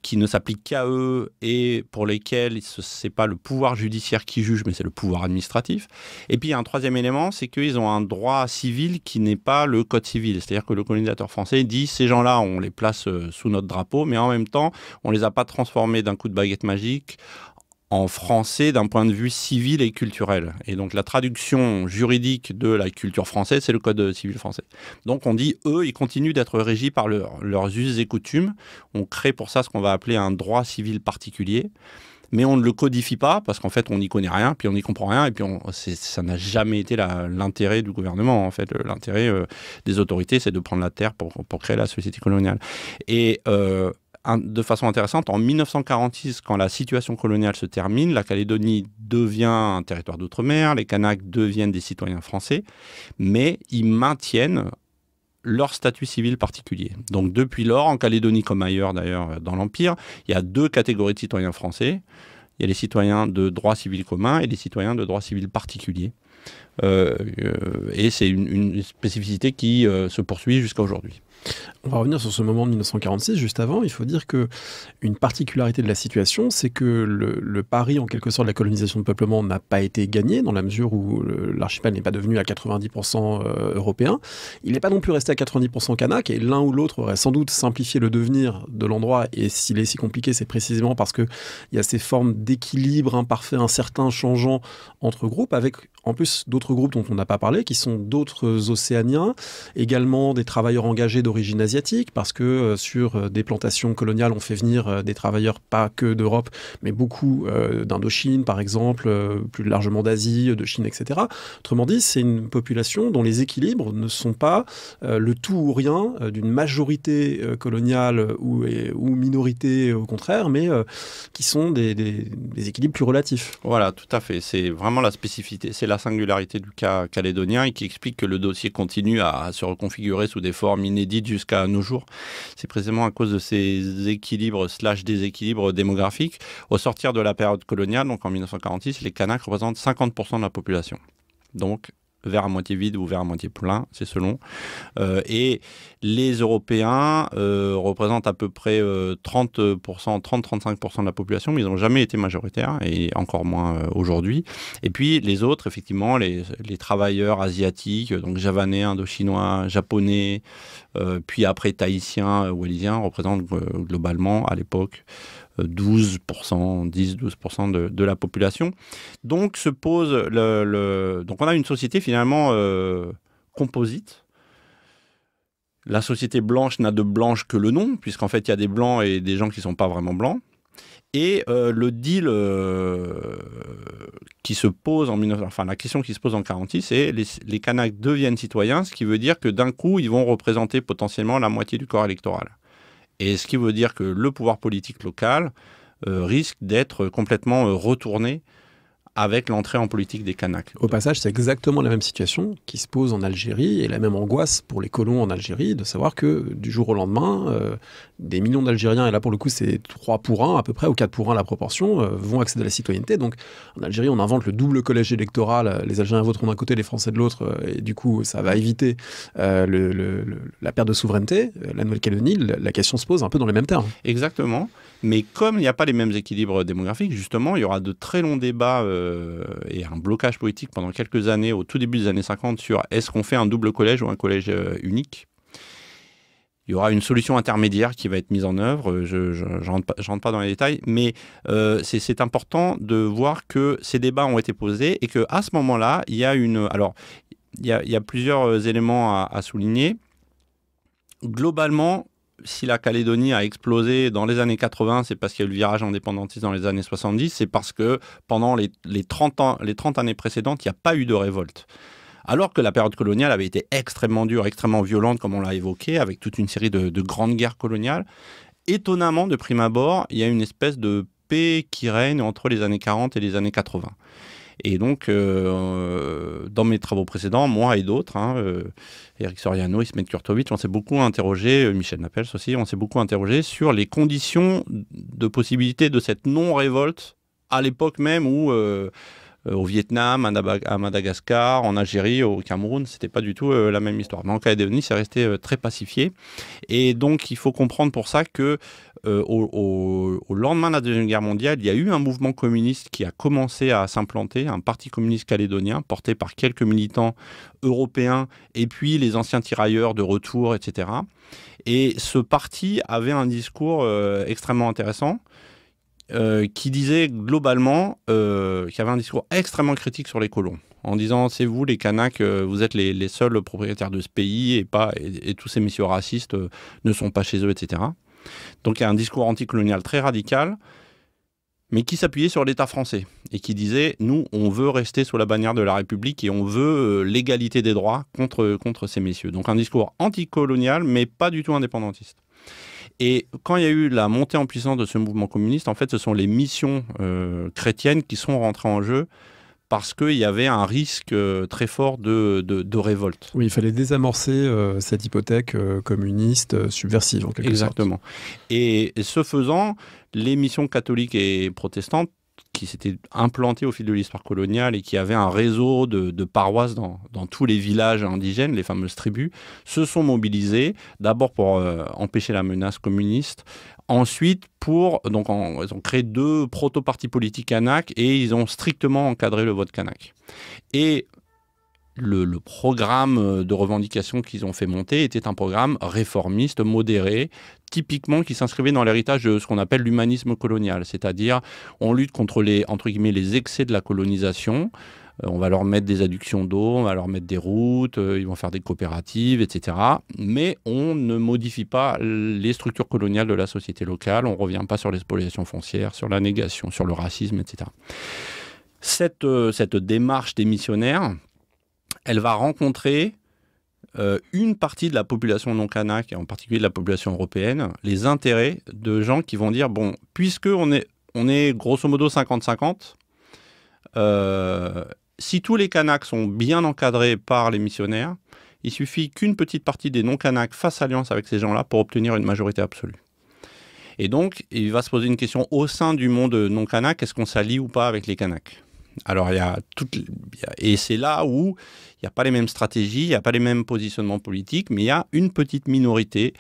qui ne s'appliquent qu'à eux et pour lesquels ce n'est pas le pouvoir judiciaire qui juge, mais c'est le pouvoir administratif. Et puis il y a un troisième élément, c'est qu'ils ont un droit civil qui n'est pas le code civil. C'est-à-dire que le colonisateur français dit ces gens-là, on les place sous notre drapeau, mais en même temps, on ne les a pas transformés d'un coup de baguette magique en français d'un point de vue civil et culturel. Et donc la traduction juridique de la culture française, c'est le code civil français. Donc on dit, eux, ils continuent d'être régis par leurs us et coutumes. On crée pour ça ce qu'on va appeler un droit civil particulier. Mais on ne le codifie pas, parce qu'en fait, on n'y connaît rien, puis on n'y comprend rien, et puis ça n'a jamais été l'intérêt du gouvernement. En fait, l'intérêt des autorités, c'est de prendre la terre pour créer la société coloniale. Et de façon intéressante, en 1946, quand la situation coloniale se termine, la Calédonie devient un territoire d'outre-mer, les Kanaks deviennent des citoyens français, mais ils maintiennent leur statut civil particulier. Donc depuis lors, en Calédonie comme ailleurs d'ailleurs dans l'Empire, il y a deux catégories de citoyens français. Il y a les citoyens de droit civil commun et les citoyens de droit civil particulier. Et c'est une spécificité qui se poursuit jusqu'à aujourd'hui. On va revenir sur ce moment de 1946. Juste avant, il faut dire qu'une particularité de la situation, c'est que le pari, en quelque sorte, de la colonisation de peuplement n'a pas été gagné, dans la mesure où l'archipel n'est pas devenu à 90% européen. Il n'est pas non plus resté à 90% kanak, et l'un ou l'autre aurait sans doute simplifié le devenir de l'endroit. Et s'il est si compliqué, c'est précisément parce qu'il y a ces formes d'équilibre imparfait, incertain, changeant entre groupes, avec en plus d'autres groupes dont on n'a pas parlé, qui sont d'autres Océaniens, également des travailleurs engagés d'origine asiatique, parce que sur des plantations coloniales, on fait venir des travailleurs pas que d'Europe, mais beaucoup d'Indochine, par exemple, plus largement d'Asie, de Chine, etc. Autrement dit, c'est une population dont les équilibres ne sont pas le tout ou rien d'une majorité coloniale ou minorité au contraire, mais qui sont des équilibres plus relatifs. Voilà, tout à fait. C'est vraiment la spécificité, c'est la singularité singularité du cas calédonien et qui explique que le dossier continue à se reconfigurer sous des formes inédites jusqu'à nos jours. C'est précisément à cause de ces équilibres / déséquilibres démographiques. Au sortir de la période coloniale, donc en 1946, les Kanaks représentent 50% de la population. Donc, verre à moitié vide ou verre à moitié plein, c'est selon. Et les Européens représentent à peu près 30-35% de la population, mais ils n'ont jamais été majoritaires, et encore moins aujourd'hui. Et puis les autres, effectivement, les travailleurs asiatiques, donc javanais, indochinois, japonais, puis après tahitiens, wallisiens, représentent globalement, à l'époque, 10-12% de la population. Donc se pose donc on a une société finalement composite. La société blanche n'a de blanche que le nom, puisqu'en fait il y a des blancs et des gens qui ne sont pas vraiment blancs. Et le deal qui se pose la question qui se pose en 1946, c'est les Kanaks deviennent citoyens, ce qui veut dire que d'un coup ils vont représenter potentiellement la moitié du corps électoral. Et ce qui veut dire que le pouvoir politique local risque d'être complètement retourné avec l'entrée en politique des Kanaks. Au passage, c'est exactement la même situation qui se pose en Algérie et la même angoisse pour les colons en Algérie de savoir que du jour au lendemain, des millions d'Algériens, et là pour le coup c'est 3 pour 1 à peu près, ou 4 pour 1 la proportion, vont accéder à la citoyenneté. Donc en Algérie on invente le double collège électoral, les Algériens voteront d'un côté, les Français de l'autre, et du coup ça va éviter la perte de souveraineté. La Nouvelle-Calédonie, la question se pose un peu dans les mêmes termes. Exactement, mais comme il n'y a pas les mêmes équilibres démographiques, justement il y aura de très longs débats et un blocage politique pendant quelques années, au tout début des années 50, sur est-ce qu'on fait un double collège ou un collège unique. Il y aura une solution intermédiaire qui va être mise en œuvre, je rentre pas dans les détails, mais c'est important de voir que ces débats ont été posés et qu'à ce moment-là, il y a il y a plusieurs éléments à souligner. Globalement, si la Calédonie a explosé dans les années 80, c'est parce qu'il y a eu le virage indépendantiste dans les années 70, c'est parce que pendant les 30 années précédentes, il n'y a pas eu de révolte. Alors que la période coloniale avait été extrêmement dure, extrêmement violente, comme on l'a évoqué, avec toute une série de grandes guerres coloniales. Étonnamment, de prime abord, il y a une espèce de paix qui règne entre les années 40 et les années 80. Et donc, dans mes travaux précédents, moi et d'autres, Eric Soriano, Ismet Kurtovic, on s'est beaucoup interrogé, Michel Napels aussi, on s'est beaucoup interrogé sur les conditions de possibilité de cette non-révolte à l'époque même où, au Vietnam, à Madagascar, en Algérie, au Cameroun, c'était pas du tout la même histoire. Mais en Calédonie, c'est resté très pacifié. Et donc, il faut comprendre pour ça que au lendemain de la Deuxième Guerre mondiale, il y a eu un mouvement communiste qui a commencé à s'implanter, un parti communiste calédonien porté par quelques militants européens et puis les anciens tirailleurs de retour, etc. Et ce parti avait un discours extrêmement intéressant qui disait globalement, qui avait un discours extrêmement critique sur les colons, en disant c'est vous les Kanaks, vous êtes les seuls propriétaires de ce pays et tous ces messieurs racistes ne sont pas chez eux, etc. Donc il y a un discours anticolonial très radical, mais qui s'appuyait sur l'État français et qui disait nous on veut rester sous la bannière de la République et on veut l'égalité des droits contre ces messieurs. Donc un discours anticolonial mais pas du tout indépendantiste. Et quand il y a eu la montée en puissance de ce mouvement communiste, en fait, ce sont les missions chrétiennes qui sont rentrées en jeu parce qu'il y avait un risque très fort de révolte. Oui, il fallait désamorcer cette hypothèque communiste subversive, en quelque sorte. Exactement. Et ce faisant, les missions catholiques et protestantes qui s'étaient implantées au fil de l'histoire coloniale et qui avaient un réseau de paroisses dans tous les villages indigènes, les fameuses tribus, se sont mobilisées, d'abord pour empêcher la menace communiste, ensuite ils ont créé 2 proto-partis politiques Kanak et ils ont strictement encadré le vote Kanak. Et le programme de revendication qu'ils ont fait monter était un programme réformiste, modéré, typiquement qui s'inscrivait dans l'héritage de ce qu'on appelle l'humanisme colonial, c'est-à-dire on lutte contre entre guillemets, les excès de la colonisation, on va leur mettre des adductions d'eau, on va leur mettre des routes, ils vont faire des coopératives, etc. Mais on ne modifie pas les structures coloniales de la société locale, on ne revient pas sur les spoliations foncières, sur la négation, sur le racisme, etc. Cette démarche des missionnaires, elle va rencontrer une partie de la population non-kanak, et en particulier de la population européenne, les intérêts de gens qui vont dire, bon, puisqu'on est grosso modo 50-50, si tous les Kanaks sont bien encadrés par les missionnaires, il suffit qu'une petite partie des non-Kanaks fasse alliance avec ces gens-là pour obtenir une majorité absolue. Et donc, il va se poser une question au sein du monde non-Kanak, est-ce qu'on s'allie ou pas avec les Kanaks? Alors, et c'est là où il n'y a pas les mêmes stratégies, il n'y a pas les mêmes positionnements politiques, mais il y a une petite minorité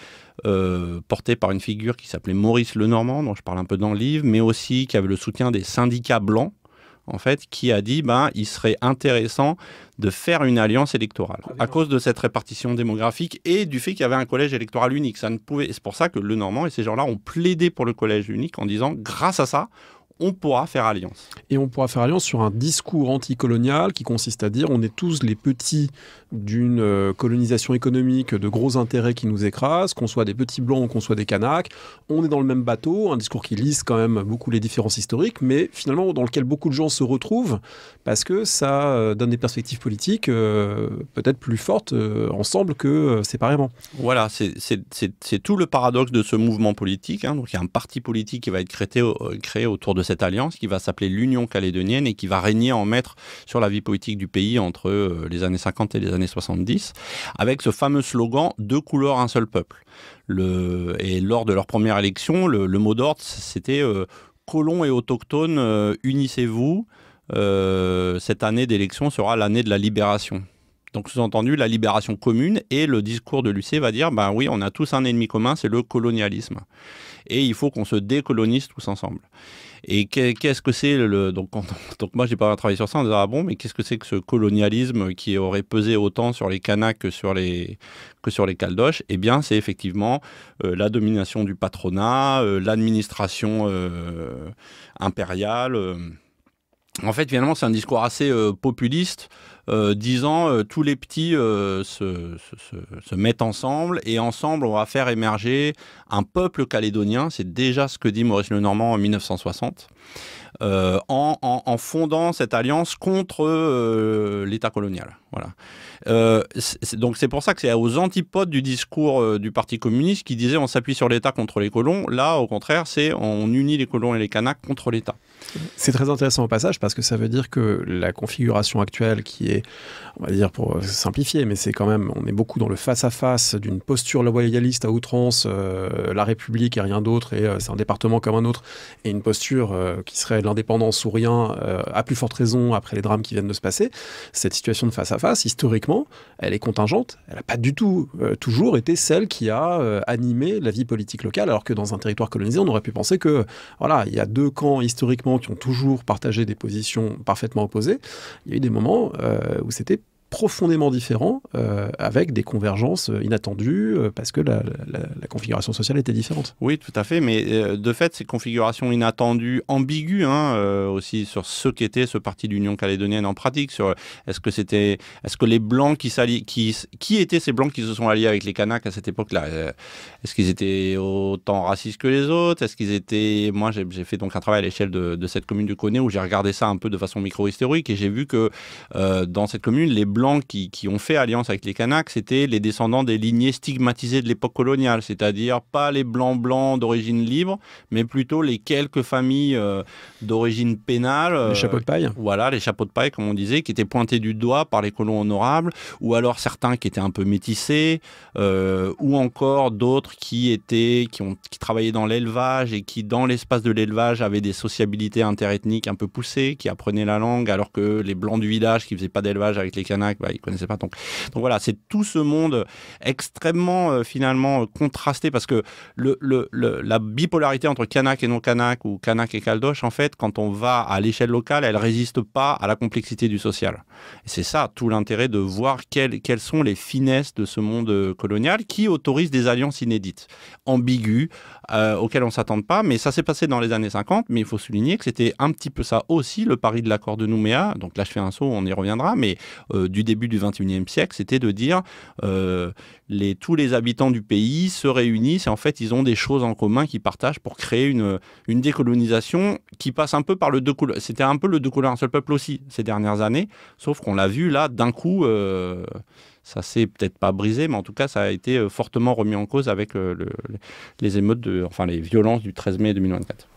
portée par une figure qui s'appelait Maurice Lenormand, dont je parle un peu dans le livre, mais aussi qui avait le soutien des syndicats blancs, en fait, qui a dit il serait intéressant de faire une alliance électorale à cause de cette répartition démographique et du fait qu'il y avait un collège électoral unique. C'est pour ça que Lenormand et ces gens-là ont plaidé pour le collège unique en disant, grâce à ça, on pourra faire alliance. Et on pourra faire alliance sur un discours anticolonial qui consiste à dire on est tous les petits d'une colonisation économique, de gros intérêts qui nous écrasent, qu'on soit des petits blancs ou qu'on soit des Kanaks, on est dans le même bateau, un discours qui lisse quand même beaucoup les différences historiques, mais finalement dans lequel beaucoup de gens se retrouvent parce que ça donne des perspectives politiques peut-être plus fortes ensemble que séparément. Voilà, c'est tout le paradoxe de ce mouvement politique. Donc il y a un parti politique qui va être créé autour de cette alliance, qui va s'appeler l'Union calédonienne et qui va régner en maître sur la vie politique du pays entre les années 50 et les années 70, avec ce fameux slogan « Deux couleurs, un seul peuple ». Et lors de leur première élection, le mot d'ordre, c'était colons et autochtones, unissez-vous. Cette année d'élection sera l'année de la libération. Donc, sous-entendu, la libération commune, et le discours de Lucé va dire, oui, on a tous un ennemi commun, c'est le colonialisme. Et il faut qu'on se décolonise tous ensemble. Et qu'est-ce que c'est donc moi, j'ai pas travaillé sur ça en disant, mais qu'est-ce que c'est que ce colonialisme qui aurait pesé autant sur les Kanaks que sur les Caldoches? Eh bien, c'est effectivement la domination du patronat, l'administration impériale. En fait, finalement, c'est un discours assez populiste, disant tous les petits se mettent ensemble et ensemble, on va faire émerger un peuple calédonien. C'est déjà ce que dit Maurice Lenormand en 1960, en fondant cette alliance contre l'État colonial. Voilà. Donc c'est pour ça que c'est aux antipodes du discours du Parti communiste qui disait on s'appuie sur l'État contre les colons. Là, au contraire, c'est on unit les colons et les Kanaks contre l'État. C'est très intéressant au passage parce que ça veut dire que la configuration actuelle qui est, on va dire pour simplifier, mais c'est quand même, on est beaucoup dans le face-à-face d'une posture loyaliste à outrance, la République et rien d'autre, et c'est un département comme un autre, et une posture qui serait l'indépendance ou rien, à plus forte raison après les drames qui viennent de se passer. Cette situation de face-à-face, historiquement, elle est contingente, elle n'a pas du tout toujours été celle qui a animé la vie politique locale, alors que dans un territoire colonisé, on aurait pu penser que, voilà, il y a deux camps historiquement qui ont toujours partagé des positions parfaitement opposées. Il y a eu des moments où c'était profondément différent, avec des convergences inattendues, parce que la configuration sociale était différente. Oui, tout à fait, mais de fait, ces configurations inattendues, ambiguës aussi sur ce qu'était ce parti d'Union calédonienne en pratique, sur est-ce que les Blancs qui étaient ces Blancs qui se sont alliés avec les Kanaks à cette époque-là, est-ce qu'ils étaient autant racistes que les autres? Est-ce qu'ils étaient... Moi, j'ai fait donc un travail à l'échelle de cette commune du Coné où j'ai regardé ça un peu de façon micro-historique et j'ai vu que dans cette commune, les Blancs qui ont fait alliance avec les Kanaks, c'était les descendants des lignées stigmatisées de l'époque coloniale, c'est-à-dire pas les blancs d'origine libre, mais plutôt les quelques familles d'origine pénale. Les chapeaux de paille. Voilà, les chapeaux de paille, comme on disait, qui étaient pointés du doigt par les colons honorables, ou alors certains qui étaient un peu métissés, ou encore d'autres qui travaillaient dans l'élevage et qui, dans l'espace de l'élevage, avaient des sociabilités interethniques un peu poussées, qui apprenaient la langue, alors que les Blancs du village qui ne faisaient pas d'élevage avec les Kanaks, ils ne connaissaient pas. Donc voilà, c'est tout ce monde extrêmement finalement contrasté, parce que la bipolarité entre Kanak et non-Kanak, ou Kanak et Caldoche, en fait, quand on va à l'échelle locale, elle ne résiste pas à la complexité du social. Et c'est ça tout l'intérêt de voir quelles sont les finesses de ce monde colonial qui autorise des alliances inédites, ambiguës, auxquelles on ne s'attend pas. Mais ça s'est passé dans les années 50, mais il faut souligner que c'était un petit peu ça aussi, le pari de l'accord de Nouméa. Donc là, je fais un saut, on y reviendra, mais du début du XXIe siècle, c'était de dire tous les habitants du pays se réunissent et en fait, ils ont des choses en commun qu'ils partagent pour créer une décolonisation qui passe un peu par le deux couleurs. C'était un peu le deux couleurs, un seul peuple aussi ces dernières années, sauf qu'on l'a vu là, d'un coup, ça s'est peut-être pas brisé, mais en tout cas, ça a été fortement remis en cause avec les émeutes, les violences du 13 mai 2024.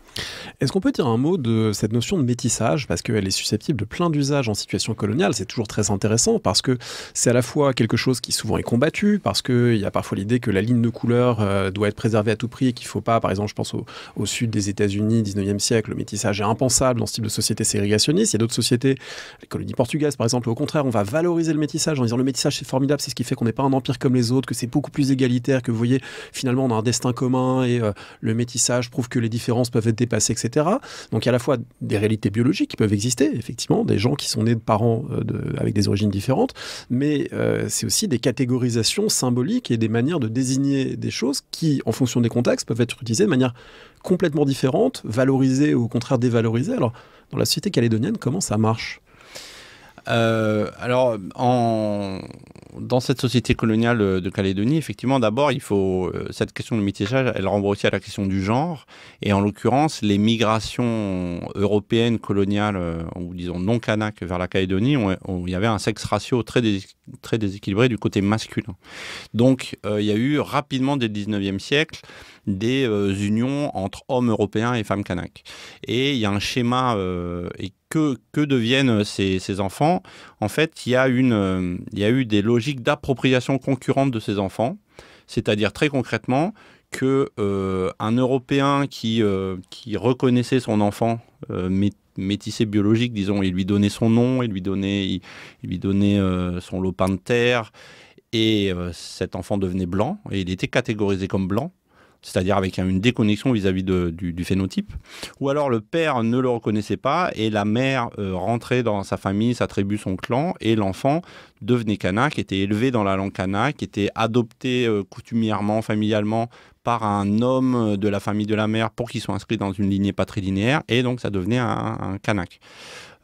Est-ce qu'on peut dire un mot de cette notion de métissage, parce qu'elle est susceptible de plein d'usages en situation coloniale? C'est toujours très intéressant, parce que c'est à la fois quelque chose qui souvent est combattu, parce qu'il y a parfois l'idée que la ligne de couleur doit être préservée à tout prix et qu'il ne faut pas, par exemple, je pense au sud des États-Unis, 19e siècle, le métissage est impensable dans ce type de société ségrégationniste. Il y a d'autres sociétés, les colonies portugaises par exemple, au contraire, on va valoriser le métissage en disant le métissage c'est formidable, c'est ce qui fait qu'on n'est pas un empire comme les autres, que c'est beaucoup plus égalitaire, que vous voyez, finalement on a un destin commun et le métissage prouve que les différences peuvent être dépassées, etc. Donc il y a à la fois des réalités biologiques qui peuvent exister, effectivement, des gens qui sont nés de parents avec des origines différentes, mais c'est aussi des catégorisations symboliques et des manières de désigner des choses qui, en fonction des contextes, peuvent être utilisées de manière complètement différente, valorisées ou au contraire dévalorisées. Alors, dans la société calédonienne, comment ça marche ? Alors, dans cette société coloniale de Calédonie, effectivement, d'abord, cette question de métissage, elle renvoie aussi à la question du genre. Et en l'occurrence, les migrations européennes coloniales, ou disons non kanak vers la Calédonie, où il y avait un sexe ratio très déséquilibré du côté masculin. Donc, il y a eu rapidement, dès le 19e siècle, des unions entre hommes européens et femmes kanak. Et il y a un schéma, et que deviennent ces enfants? En fait, il y a eu des logiques d'appropriation concurrente de ces enfants, c'est-à-dire très concrètement que un Européen qui reconnaissait son enfant métissé biologique, disons, il lui donnait son nom, il lui donnait son lopin de terre, et cet enfant devenait blanc, et il était catégorisé comme blanc, c'est-à-dire avec une déconnexion vis-à-vis du phénotype. Ou alors le père ne le reconnaissait pas et la mère rentrait dans sa famille, sa tribu, son clan, et l'enfant devenait kanak, était élevé dans la langue kanak, était adopté coutumièrement, familialement, par un homme de la famille de la mère pour qu'il soit inscrit dans une lignée patrilinéaire, et donc ça devenait un kanak.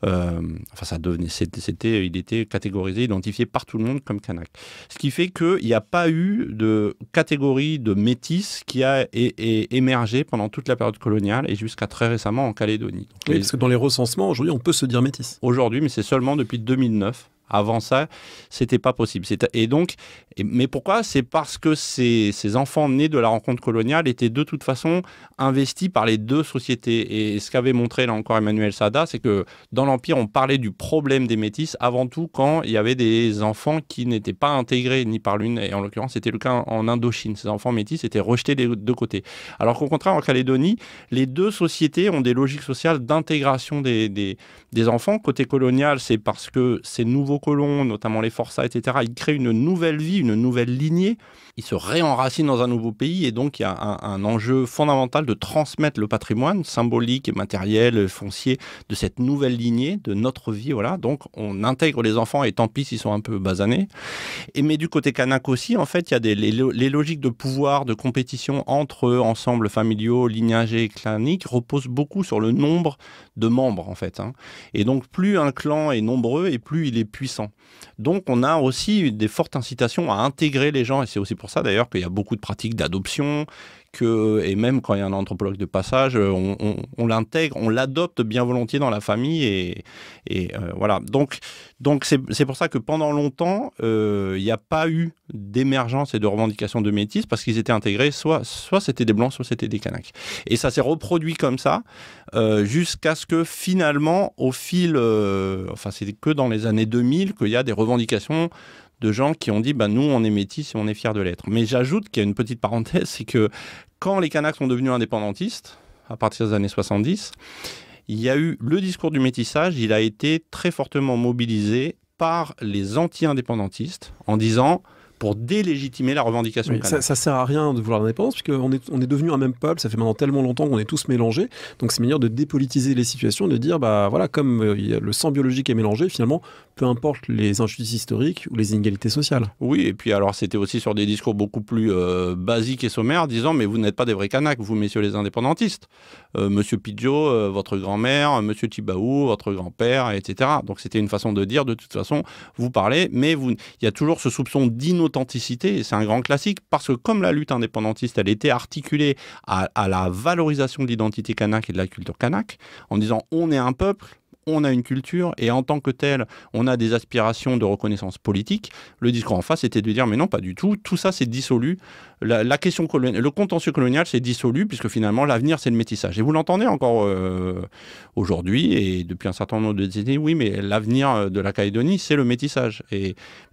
Il était catégorisé, identifié par tout le monde comme kanak. Ce qui fait qu'il n'y a pas eu de catégorie de métis qui a émergé pendant toute la période coloniale et jusqu'à très récemment en Calédonie. Donc, parce que dans les recensements, aujourd'hui, on peut se dire métis. Aujourd'hui, mais c'est seulement depuis 2009. Avant ça, c'était pas possible. Mais pourquoi? C'est parce que ces enfants nés de la rencontre coloniale étaient de toute façon investis par les deux sociétés. Et ce qu'avait montré là encore Emmanuel Saada, c'est que dans l'Empire, on parlait du problème des métis avant tout quand il y avait des enfants qui n'étaient pas intégrés ni par l'une, et en l'occurrence c'était le cas en Indochine. Ces enfants métis étaient rejetés des deux côtés. Alors qu'au contraire, en Calédonie, les deux sociétés ont des logiques sociales d'intégration des enfants. Côté colonial, c'est parce que ces nouveaux colons, notamment les Forçats, etc., ils créent une nouvelle vie, une nouvelle lignée. Ils se réenracinent dans un nouveau pays, et donc il y a un enjeu fondamental de transmettre le patrimoine symbolique et matériel, foncier de cette nouvelle lignée, de notre vie. Voilà. Donc on intègre les enfants, et tant pis s'ils sont un peu basanés. Mais du côté kanak aussi, en fait, il y a les logiques de pouvoir, de compétition entre ensembles familiaux, lignagés et claniques reposent beaucoup sur le nombre de membres, en fait. Et donc plus un clan est nombreux et plus il est puissant. Donc on a aussi des fortes incitations à intégrer les gens, et c'est aussi pour ça d'ailleurs qu'il y a beaucoup de pratiques d'adoption, et même quand il y a un anthropologue de passage, on l'intègre, on l'adopte bien volontiers dans la famille, et voilà. Donc c'est pour ça que pendant longtemps, il n'y a pas eu d'émergence et de revendication de métis, parce qu'ils étaient intégrés, soit c'était des blancs, soit c'était des kanaks. Et ça s'est reproduit comme ça, jusqu'à ce que finalement, au fil, c'est que dans les années 2000 qu'il y a des revendications de gens qui ont dit nous on est métis et on est fiers de l'être. Mais j'ajoute qu'il y a une petite parenthèse, c'est que quand les Kanaks sont devenus indépendantistes, à partir des années 70, il y a eu le discours du métissage, il a été très fortement mobilisé par les anti-indépendantistes en disant, pour délégitimer la revendication. Oui, ça sert à rien de vouloir l'indépendance, puisqu'on est devenu un même peuple, ça fait maintenant tellement longtemps qu'on est tous mélangés, donc c'est meilleur de dépolitiser les situations, de dire, voilà, comme le sang biologique est mélangé, finalement, peu importe les injustices historiques ou les inégalités sociales. Oui, et puis alors c'était aussi sur des discours beaucoup plus basiques et sommaires, disant, mais vous n'êtes pas des vrais Kanaks, vous, messieurs les indépendantistes. Monsieur Pidgeot, votre grand-mère, Monsieur Tibaou, votre grand-père, etc. Donc c'était une façon de dire, de toute façon, vous parlez, mais il y a toujours ce soupçon d'inauthenticité, et c'est un grand classique, parce que comme la lutte indépendantiste, elle était articulée à la valorisation de l'identité kanak et de la culture kanak, en disant, on est un peuple, on a une culture et en tant que tel, on a des aspirations de reconnaissance politique. Le discours en face était de dire mais non, pas du tout, tout ça c'est dissolu. La question le contentieux colonial c'est dissolu puisque finalement l'avenir c'est le métissage. Et vous l'entendez encore aujourd'hui et depuis un certain nombre de décennies, oui, mais l'avenir de la Calédonie c'est le métissage.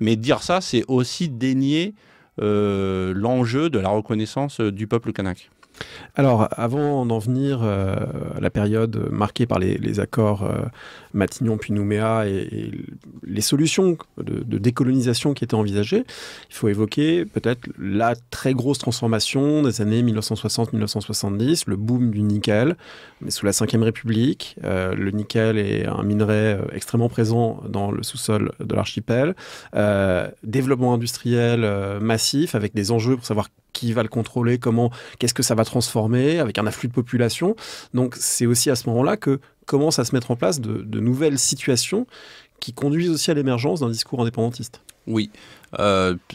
Mais dire ça c'est aussi dénier l'enjeu de la reconnaissance du peuple kanak. Alors, avant d'en venir à la période marquée par les accords Matignon puis Nouméa et les solutions de décolonisation qui étaient envisagées, il faut évoquer peut-être la très grosse transformation des années 1960-1970, le boom du nickel. On est sous la Ve République, le nickel est un minerai extrêmement présent dans le sous-sol de l'archipel, développement industriel massif avec des enjeux pour savoir qui va le contrôler, qu'est-ce que ça va transformer, avec un afflux de population. Donc c'est aussi à ce moment-là que commencent à se mettre en place de nouvelles situations qui conduisent aussi à l'émergence d'un discours indépendantiste. Oui,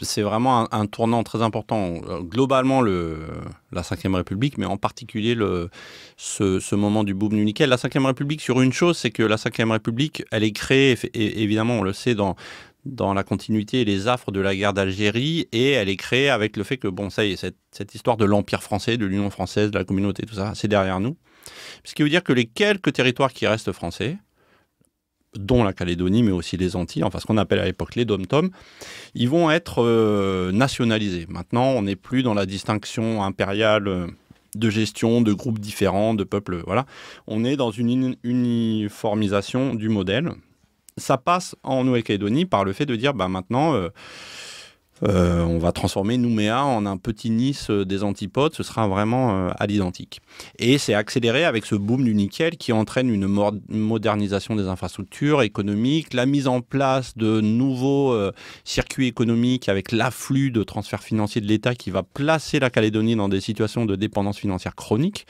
c'est vraiment un tournant très important. Globalement, la Ve République, mais en particulier ce moment du boom du nickel. La Ve République, sur une chose, c'est que la Ve République, elle est créée, et évidemment, on le sait, dans la continuité et les affres de la guerre d'Algérie, et elle est créée avec le fait que, bon, ça y est, cette histoire de l'Empire français, de l'Union française, de la communauté, tout ça, c'est derrière nous. Ce qui veut dire que les quelques territoires qui restent français, dont la Calédonie, mais aussi les Antilles, enfin ce qu'on appelle à l'époque les dom-tom, ils vont être nationalisés. Maintenant, on n'est plus dans la distinction impériale de gestion de groupes différents, de peuples, voilà. On est dans une uniformisation du modèle. Ça passe en Nouvelle-Calédonie par le fait de dire, bah maintenant, on va transformer Nouméa en un petit Nice des antipodes, ce sera vraiment à l'identique. Et c'est accéléré avec ce boom du nickel qui entraîne une modernisation des infrastructures économiques, la mise en place de nouveaux circuits économiques avec l'afflux de transferts financiers de l'État qui va placer la Calédonie dans des situations de dépendance financière chronique.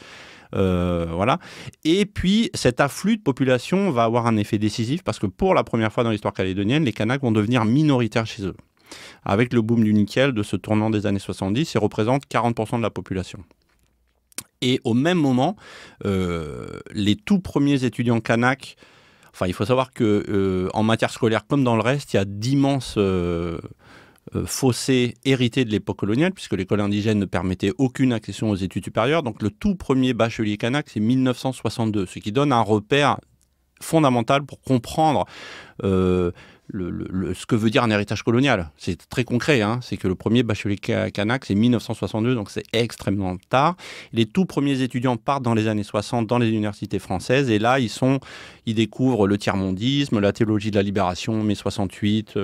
Voilà. Et puis, cet afflux de population va avoir un effet décisif parce que pour la première fois dans l'histoire calédonienne, les Kanaks vont devenir minoritaires chez eux. Avec le boom du nickel de ce tournant des années 70, ils représentent 40% de la population. Et au même moment, les tout premiers étudiants Kanaks, enfin, il faut savoir que en matière scolaire comme dans le reste, il y a d'immenses fossés hérités de l'époque coloniale, puisque l'école indigène ne permettait aucune accession aux études supérieures. Donc le tout premier bachelier kanak, c'est 1962, ce qui donne un repère fondamental pour comprendre ce que veut dire un héritage colonial. C'est très concret, hein. C'est que le premier bachelier kanak, c'est 1962, donc c'est extrêmement tard. Les tout premiers étudiants partent dans les années 60 dans les universités françaises, et là, ils découvrent le tiers-mondisme, la théologie de la libération, mai 68,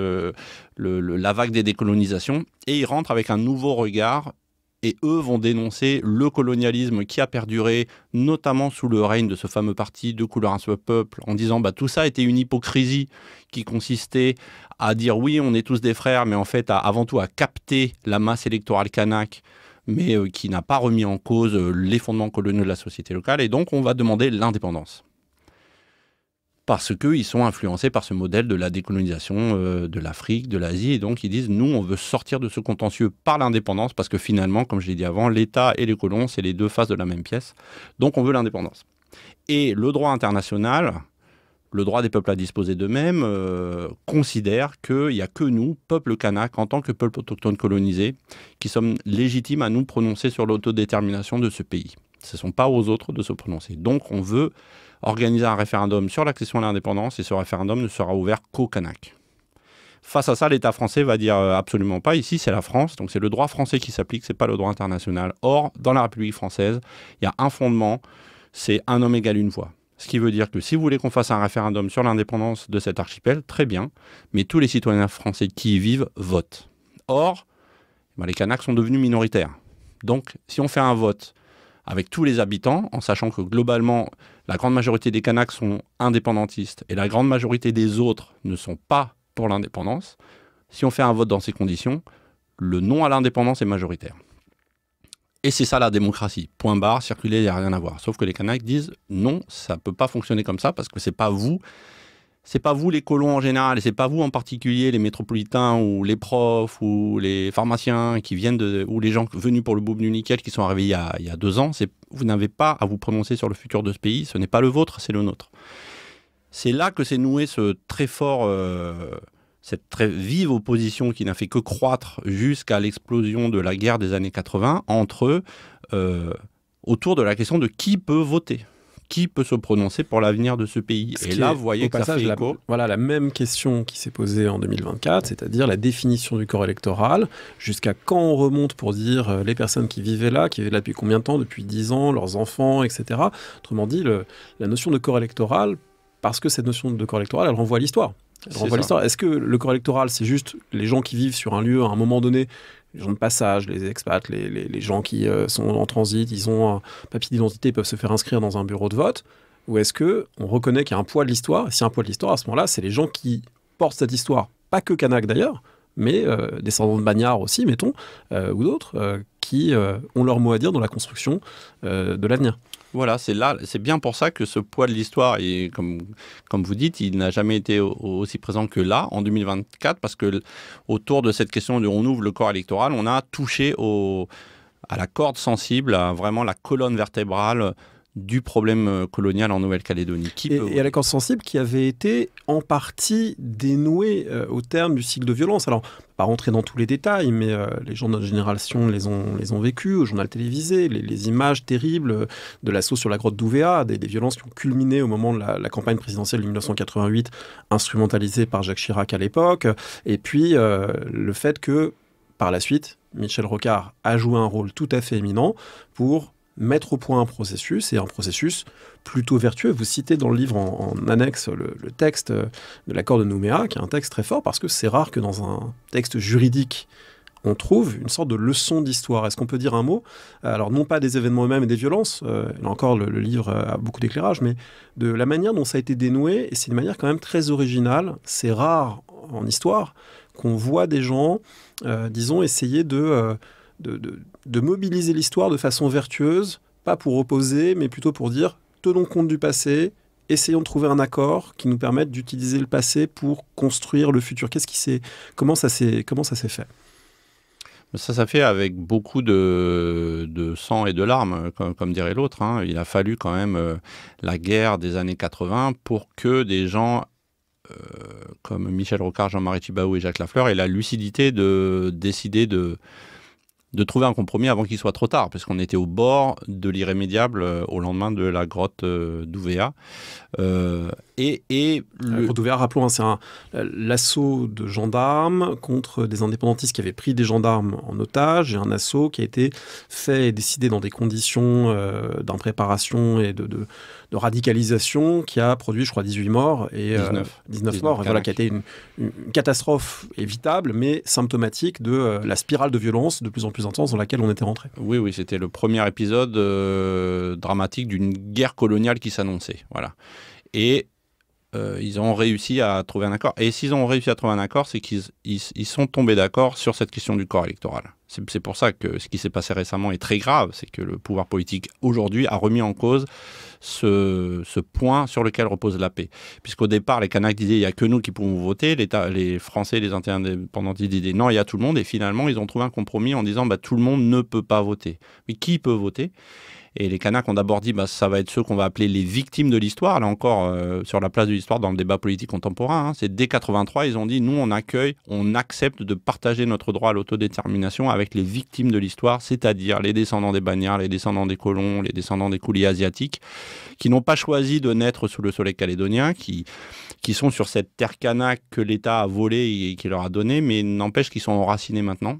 la vague des décolonisations, et ils rentrent avec un nouveau regard. Et eux vont dénoncer le colonialisme qui a perduré, notamment sous le règne de ce fameux parti de couleur un seul peuple, en disant bah, tout ça était une hypocrisie qui consistait à dire oui, on est tous des frères, mais en fait, avant tout, à capter la masse électorale kanak, mais qui n'a pas remis en cause les fondements coloniaux de la société locale. Et donc, on va demander l'indépendance. Parce qu'ils sont influencés par ce modèle de la décolonisation de l'Afrique, de l'Asie. Et donc, ils disent, nous, on veut sortir de ce contentieux par l'indépendance, parce que finalement, comme je l'ai dit avant, l'État et les colons, c'est les deux faces de la même pièce. Donc, on veut l'indépendance. Et le droit international, le droit des peuples à disposer d'eux-mêmes, considère qu'il n'y a que nous, peuple kanak, en tant que peuple autochtone colonisé, qui sommes légitimes à nous prononcer sur l'autodétermination de ce pays. Ce ne sont pas aux autres de se prononcer. Donc, on veut organiser un référendum sur l'accession à l'indépendance, et ce référendum ne sera ouvert qu'aux Kanaks. Face à ça, l'État français va dire absolument pas. Ici, c'est la France, donc c'est le droit français qui s'applique, c'est pas le droit international. Or, dans la République française, il y a un fondement, c'est un homme égale une voix. Ce qui veut dire que si vous voulez qu'on fasse un référendum sur l'indépendance de cet archipel, très bien, mais tous les citoyens français qui y vivent votent. Or, les Kanaks sont devenus minoritaires. Donc, si on fait un vote avec tous les habitants, en sachant que globalement, la grande majorité des Kanaks sont indépendantistes et la grande majorité des autres ne sont pas pour l'indépendance, si on fait un vote dans ces conditions, le non à l'indépendance est majoritaire. Et c'est ça la démocratie. Point barre, circuler, il n'y a rien à voir. Sauf que les Kanaks disent non, ça ne peut pas fonctionner comme ça parce que c'est pas vous les colons en général, et c'est pas vous en particulier, les métropolitains ou les profs ou les pharmaciens qui viennent ou les gens venus pour le boom du nickel qui sont arrivés il y a 2 ans. Vous n'avez pas à vous prononcer sur le futur de ce pays. Ce n'est pas le vôtre, c'est le nôtre. c'est là que s'est noué ce très fort, cette très vive opposition qui n'a fait que croître jusqu'à l'explosion de la guerre des années 80 entre eux, autour de la question de qui peut voter. Qui peut se prononcer pour l'avenir de ce pays? Et là, vous voyez que ça fait écho. Voilà la même question qui s'est posée en 2024, c'est-à-dire la définition du corps électoral. Jusqu'à quand on remonte pour dire les personnes qui vivaient là depuis combien de temps, depuis 10 ans, leurs enfants, etc. Autrement dit, la notion de corps électoral, parce que cette notion de corps électoral, elle renvoie à l'histoire. Est-ce que le corps électoral, c'est juste les gens qui vivent sur un lieu à un moment donné, les gens de passage, les expats, les gens qui sont en transit, ils ont un papier d'identité, peuvent se faire inscrire dans un bureau de vote? Ou est-ce qu'on reconnaît qu'il y a un poids de l'histoire? Et si y a un poids de l'histoire, à ce moment-là, c'est les gens qui portent cette histoire, pas que Kanak d'ailleurs, mais descendants de Bagnard aussi, mettons, ou d'autres, qui ont leur mot à dire dans la construction de l'avenir. Voilà, c'est bien pour ça que ce poids de l'histoire, et comme vous dites, il n'a jamais été aussi présent que là, en 2024, parce que autour de cette question de on ouvre le corps électoral, on a touché à la corde sensible, à vraiment la colonne vertébrale du problème colonial en Nouvelle-Calédonie. Et à la corde sensible qui avait été en partie dénouée au terme du cycle de violence. Alors, pas rentrer dans tous les détails, mais les gens de notre génération les ont vécus au journal télévisé, les images terribles de l'assaut sur la grotte d'Ouvéa, des violences qui ont culminé au moment de la campagne présidentielle de 1988, instrumentalisée par Jacques Chirac à l'époque, et puis le fait que, par la suite, Michel Rocard a joué un rôle tout à fait éminent pour mettre au point un processus, et un processus plutôt vertueux. Vous citez dans le livre en annexe le texte de l'accord de Nouméa, qui est un texte très fort, parce que c'est rare que dans un texte juridique, on trouve une sorte de leçon d'histoire. Est-ce qu'on peut dire un mot? Alors, non pas des événements eux-mêmes et des violences, là encore, le livre a beaucoup d'éclairage, mais de la manière dont ça a été dénoué, et c'est une manière quand même très originale. C'est rare en histoire qu'on voit des gens, disons, essayer de mobiliser l'histoire de façon vertueuse, pas pour opposer, mais plutôt pour dire tenons compte du passé, essayons de trouver un accord qui nous permette d'utiliser le passé pour construire le futur. Comment ça s'est fait? Ça fait avec beaucoup de sang et de larmes, comme dirait l'autre. Hein. Il a fallu quand même la guerre des années 80 pour que des gens comme Michel Rocard, Jean-Marie Tjibaou et Jacques Lafleur aient la lucidité de décider de trouver un compromis avant qu'il soit trop tard, parce qu'on était au bord de l'irrémédiable au lendemain de la grotte d'Ouvéa. La grotte d'Ouvéa, rappelons, hein, c'est l'assaut de gendarmes contre des indépendantistes qui avaient pris des gendarmes en otage, et un assaut qui a été fait et décidé dans des conditions d'impréparation et de radicalisation qui a produit, je crois, 18 morts et 19 morts. Voilà, qui a été une catastrophe évitable, mais symptomatique de la spirale de violence de plus en plus intense dans laquelle on était rentré. Oui, c'était le premier épisode dramatique d'une guerre coloniale qui s'annonçait. Voilà. Et ils ont réussi à trouver un accord. Et s'ils ont réussi à trouver un accord, c'est qu'ils sont tombés d'accord sur cette question du corps électoral. C'est pour ça que ce qui s'est passé récemment est très grave. C'est que le pouvoir politique, aujourd'hui, a remis en cause ce point sur lequel repose la paix. Puisqu'au départ, les Kanaks disaient il n'y a que nous qui pouvons voter. Les Français, les indépendantistes disaient non, il y a tout le monde. Et finalement, ils ont trouvé un compromis en disant tout le monde ne peut pas voter. Mais qui peut voter? Et les Kanaks ont d'abord dit ça va être ceux qu'on va appeler les victimes de l'histoire. Là encore, sur la place de l'histoire dans le débat politique contemporain. Hein. C'est dès 83, ils ont dit nous, on accepte de partager notre droit à l'autodétermination avec les victimes de l'histoire, c'est-à-dire les descendants des Bagnards, les descendants des colons, les descendants des couliers asiatiques, qui n'ont pas choisi de naître sous le soleil calédonien, qui sont sur cette terre kanak que l'État a volée et qui leur a donnée, mais n'empêche qu'ils sont enracinés maintenant.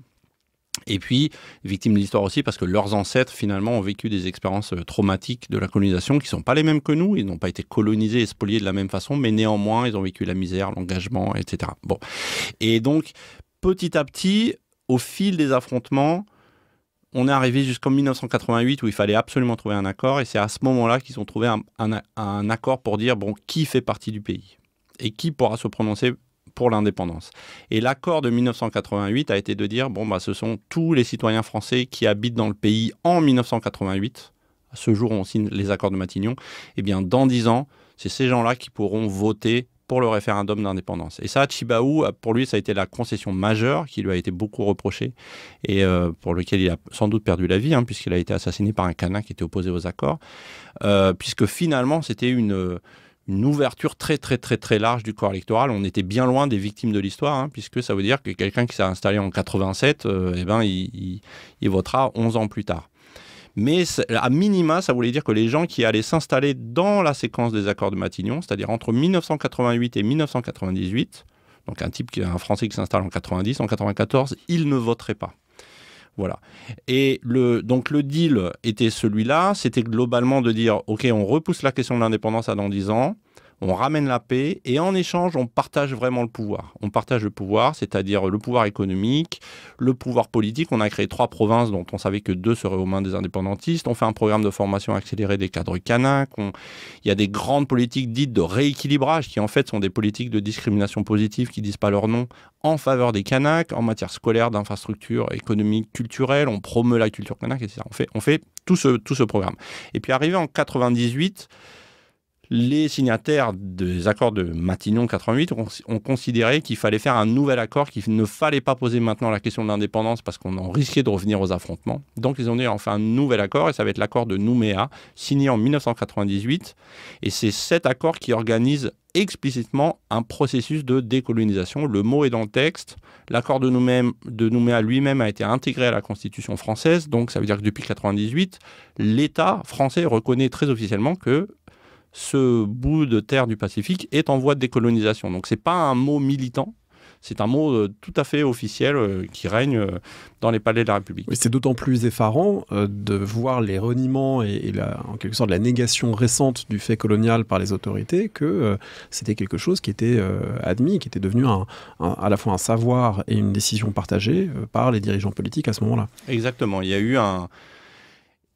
Et puis, victimes de l'histoire aussi, parce que leurs ancêtres, finalement, ont vécu des expériences traumatiques de la colonisation qui ne sont pas les mêmes que nous. Ils n'ont pas été colonisés et spoliés de la même façon, mais néanmoins, ils ont vécu la misère, l'engagement, etc. Bon. Et donc, petit à petit, au fil des affrontements, on est arrivé jusqu'en 1988 où il fallait absolument trouver un accord. Et c'est à ce moment-là qu'ils ont trouvé un accord pour dire, qui fait partie du pays et qui pourra se prononcer pour l'indépendance. Et l'accord de 1988 a été de dire, ce sont tous les citoyens français qui habitent dans le pays en 1988, à ce jour où on signe les accords de Matignon, et bien dans 10 ans, c'est ces gens-là qui pourront voter pour le référendum d'indépendance. Et ça, Tjibaou, pour lui, ça a été la concession majeure qui lui a été beaucoup reprochée et pour lequel il a sans doute perdu la vie, puisqu'il a été assassiné par un Kanak qui était opposé aux accords, puisque finalement, c'était une une ouverture très large du corps électoral. On était bien loin des victimes de l'histoire, hein, puisque ça veut dire que quelqu'un qui s'est installé en 87, il votera 11 ans plus tard. Mais à minima, ça voulait dire que les gens qui allaient s'installer dans la séquence des accords de Matignon, c'est-à-dire entre 1988 et 1998, donc un Français qui s'installe en 90, en 94, il ne voterait pas. Voilà. Et donc le deal était celui-là, c'était globalement de dire, OK, on repousse la question de l'indépendance à dans 10 ans, on ramène la paix, et en échange, on partage vraiment le pouvoir. On partage le pouvoir, c'est-à-dire le pouvoir économique, le pouvoir politique. On a créé 3 provinces dont on savait que 2 seraient aux mains des indépendantistes. On fait un programme de formation accéléré des cadres kanaks. Il y a des grandes politiques dites de rééquilibrage, qui en fait sont des politiques de discrimination positive qui ne disent pas leur nom, en faveur des kanaks, en matière scolaire, d'infrastructures économiques, culturelles. On promeut la culture kanak, etc. On fait tout ce programme. Et puis arrivé en 98... les signataires des accords de Matignon 88 ont considéré qu'il fallait faire un nouvel accord, qu'il ne fallait pas poser maintenant la question de l'indépendance parce qu'on en risquait de revenir aux affrontements. Donc ils ont dit on fait un nouvel accord et ça va être l'accord de Nouméa, signé en 1998. Et c'est cet accord qui organise explicitement un processus de décolonisation. Le mot est dans le texte. L'accord de Nouméa lui-même a été intégré à la Constitution française. Donc ça veut dire que depuis 1998, l'État français reconnaît très officiellement que ce bout de terre du Pacifique est en voie de décolonisation. Donc ce n'est pas un mot militant, c'est un mot tout à fait officiel qui règne dans les palais de la République. Oui, c'est d'autant plus effarant de voir les reniements et en quelque sorte la négation récente du fait colonial par les autorités que c'était quelque chose qui était admis, qui était devenu à la fois un savoir et une décision partagée par les dirigeants politiques à ce moment-là. Exactement, il y a eu un...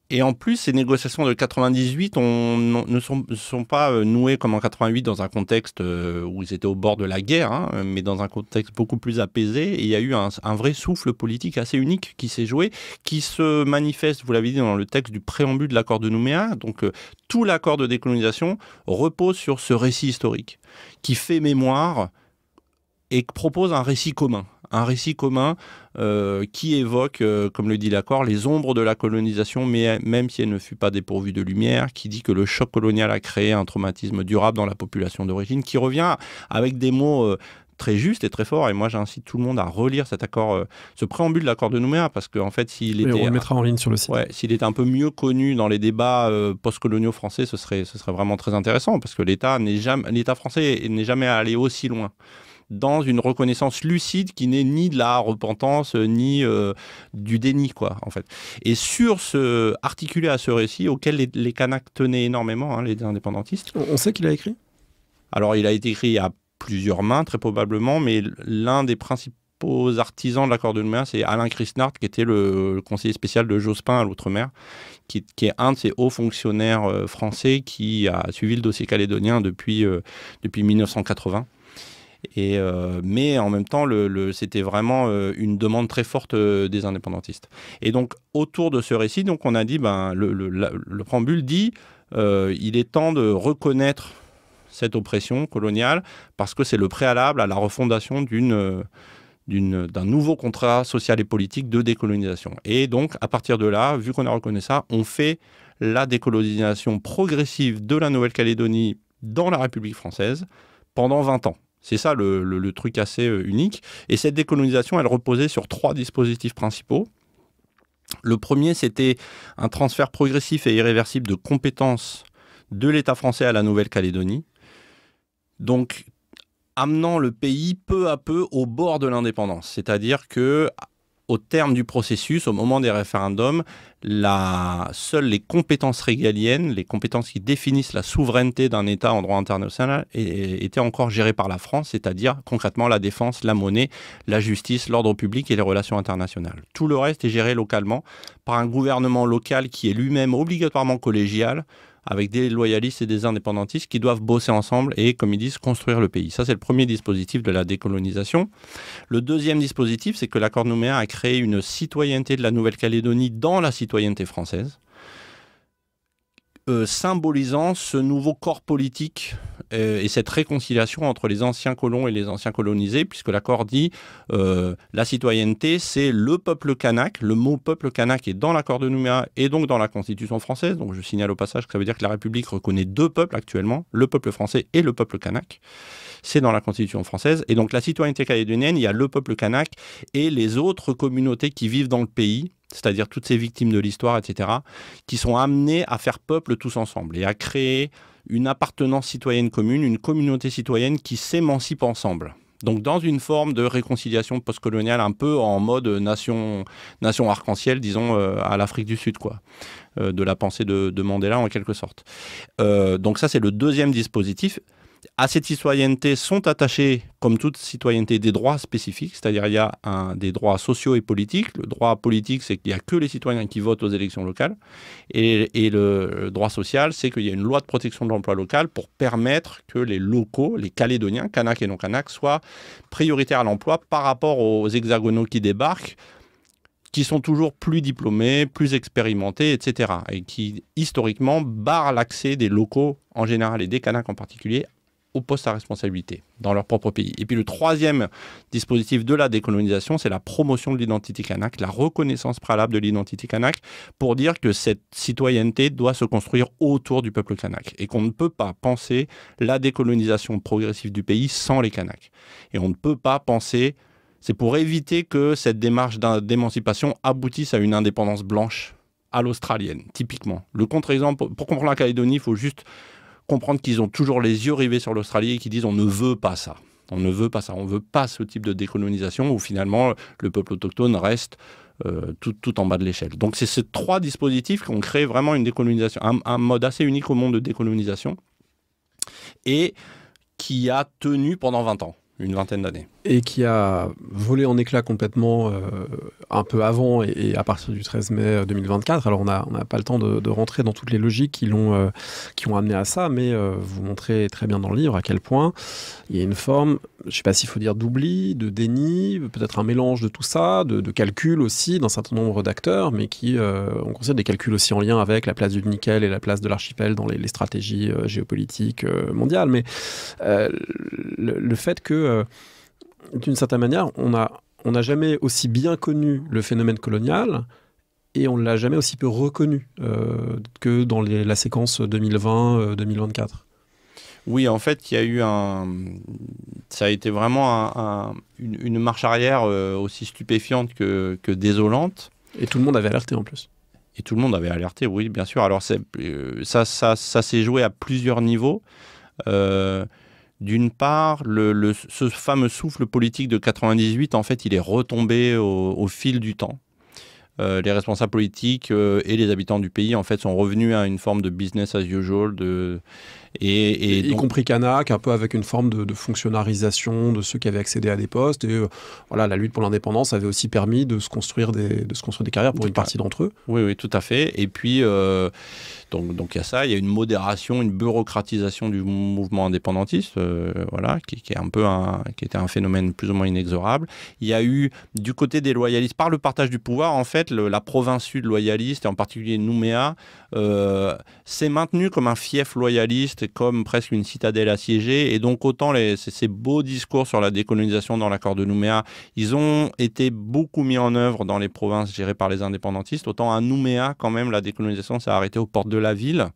Et en plus, ces négociations de 98 ne sont pas nouées comme en 88 dans un contexte où ils étaient au bord de la guerre, hein, mais dans un contexte beaucoup plus apaisé. Et il y a eu un vrai souffle politique assez unique qui s'est joué, qui se manifeste, vous l'avez dit, dans le texte du préambule de l'accord de Nouméa. Donc tout l'accord de décolonisation repose sur ce récit historique qui fait mémoire et propose un récit commun. Un récit commun qui évoque, comme le dit l'accord, les ombres de la colonisation, mais même si elle ne fut pas dépourvue de lumière, qui dit que le choc colonial a créé un traumatisme durable dans la population d'origine, qui revient avec des mots très justes et très forts. Et moi, j'incite tout le monde à relire cet accord, ce préambule de l'accord de Nouméa, parce qu'en fait, s'il était... on le mettra en ligne sur le site. Ouais, s'il était un peu mieux connu dans les débats postcoloniaux français, ce serait vraiment très intéressant, parce que l'État français n'est jamais allé aussi loin dans une reconnaissance lucide qui n'est ni de la repentance, ni du déni, quoi, en fait. Et articulé à ce récit, auquel les Kanaks tenaient énormément, hein, les indépendantistes. On sait qu'il a écrit ? Alors, il a été écrit à plusieurs mains, très probablement, mais l'un des principaux artisans de l'accord de Nouméa, c'est Alain Chrisnart, qui était le conseiller spécial de Jospin à l'Outre-mer, qui est un de ces hauts fonctionnaires français qui a suivi le dossier calédonien depuis 1980. Mais en même temps, c'était vraiment une demande très forte des indépendantistes. Et donc, autour de ce récit, donc, on a dit, le préambule dit il est temps de reconnaître cette oppression coloniale parce que c'est le préalable à la refondation d'un nouveau contrat social et politique de décolonisation. Et donc, à partir de là, vu qu'on a reconnu ça, on fait la décolonisation progressive de la Nouvelle-Calédonie dans la République française pendant 20 ans. C'est ça le truc assez unique. Et cette décolonisation, elle reposait sur 3 dispositifs principaux. Le premier, c'était un transfert progressif et irréversible de compétences de l'État français à la Nouvelle-Calédonie. Donc, amenant le pays peu à peu au bord de l'indépendance. C'est-à-dire que au terme du processus, au moment des référendums, seules les compétences régaliennes, les compétences qui définissent la souveraineté d'un État en droit international, étaient encore gérées par la France, c'est-à-dire concrètement la défense, la monnaie, la justice, l'ordre public et les relations internationales. Tout le reste est géré localement par un gouvernement local qui est lui-même obligatoirement collégial, avec des loyalistes et des indépendantistes qui doivent bosser ensemble et, comme ils disent, construire le pays. Ça, c'est le premier dispositif de la décolonisation. Le deuxième dispositif, c'est que l'accord de Nouméa a créé une citoyenneté de la Nouvelle-Calédonie dans la citoyenneté française, symbolisant ce nouveau corps politique et cette réconciliation entre les anciens colons et les anciens colonisés, puisque l'accord dit la citoyenneté, c'est le peuple kanak. Le mot peuple kanak est dans l'accord de Nouméa et donc dans la Constitution française. Donc je signale au passage que ça veut dire que la République reconnaît deux peuples actuellement, le peuple français et le peuple kanak. C'est dans la Constitution française. Et donc la citoyenneté calédonienne, il y a le peuple kanak et les autres communautés qui vivent dans le pays, c'est-à-dire toutes ces victimes de l'histoire, etc., qui sont amenées à faire peuple tous ensemble et à créer une appartenance citoyenne commune, une communauté citoyenne qui s'émancipe ensemble. Donc dans une forme de réconciliation postcoloniale un peu en mode nation arc-en-ciel, disons, à l'Afrique du Sud, quoi, de la pensée de Mandela en quelque sorte. Donc ça, c'est le deuxième dispositif. À cette citoyenneté sont attachés, comme toute citoyenneté, des droits spécifiques, c'est-à-dire il y a des droits sociaux et politiques. Le droit politique, c'est qu'il n'y a que les citoyens qui votent aux élections locales. Et le droit social, c'est qu'il y a une loi de protection de l'emploi local pour permettre que les locaux, les Calédoniens, Kanak et non-Kanak, soient prioritaires à l'emploi par rapport aux hexagonaux qui débarquent, qui sont toujours plus diplômés, plus expérimentés, etc. Et qui, historiquement, barrent l'accès des locaux en général et des Kanaks en particulier aux postes à responsabilité dans leur propre pays. Et puis le troisième dispositif de la décolonisation, c'est la promotion de l'identité kanak, la reconnaissance préalable de l'identité kanak, pour dire que cette citoyenneté doit se construire autour du peuple kanak et qu'on ne peut pas penser la décolonisation progressive du pays sans les Kanaks. Et on ne peut pas penser, c'est pour éviter que cette démarche d'émancipation aboutisse à une indépendance blanche à l'australienne, typiquement. Le contre-exemple, pour comprendre la Calédonie, il faut juste comprendre qu'ils ont toujours les yeux rivés sur l'Australie et qu'ils disent on ne veut pas ça. On ne veut pas ça. On ne veut pas ce type de décolonisation où finalement le peuple autochtone reste tout en bas de l'échelle. Donc c'est ces trois dispositifs qui ont créé vraiment une décolonisation, un mode assez unique au monde de décolonisation et qui a tenu pendant 20 ans, une vingtaine d'années. Et qui a volé en éclats complètement un peu avant et à partir du 13 mai 2024. Alors on n'a pas le temps de rentrer dans toutes les logiques qui ont amené à ça, mais vous montrez très bien dans le livre à quel point il y a une forme, je ne sais pas s'il faut dire d'oubli, de déni, peut-être un mélange de tout ça, de calcul aussi d'un certain nombre d'acteurs, mais qui, on considère des calculs aussi en lien avec la place du nickel et la place de l'archipel dans les stratégies géopolitiques mondiales. Mais le fait que d'une certaine manière, on n'a jamais aussi bien connu le phénomène colonial et on ne l'a jamais aussi peu reconnu que dans la séquence 2020-2024. Oui, en fait, il y a eu ça a été vraiment une marche arrière aussi stupéfiante que désolante. Et tout le monde avait alerté en plus. Et tout le monde avait alerté, oui, bien sûr. Alors ça s'est joué à plusieurs niveaux. D'une part, ce fameux souffle politique de 98, en fait, il est retombé au fil du temps. Les responsables politiques et les habitants du pays, en fait, sont revenus à une forme de business as usual. Y compris Kanak, un peu avec une forme de fonctionnalisation de ceux qui avaient accédé à des postes. Et voilà, la lutte pour l'indépendance avait aussi permis de se construire des carrières pour une partie d'entre eux. Oui, oui, tout à fait. Et puis, donc il y a ça, il y a une modération, une bureaucratisation du mouvement indépendantiste, voilà, qui était un phénomène plus ou moins inexorable. Il y a eu, du côté des loyalistes, par le partage du pouvoir, en fait, la province sud loyaliste, et en particulier Nouméa, s'est maintenue comme un fief loyaliste, comme presque une citadelle assiégée. Et donc, autant ces beaux discours sur la décolonisation dans l'accord de Nouméa, ils ont été beaucoup mis en œuvre dans les provinces gérées par les indépendantistes, autant à Nouméa, quand même, la décolonisation s'est arrêtée aux portes de la ville.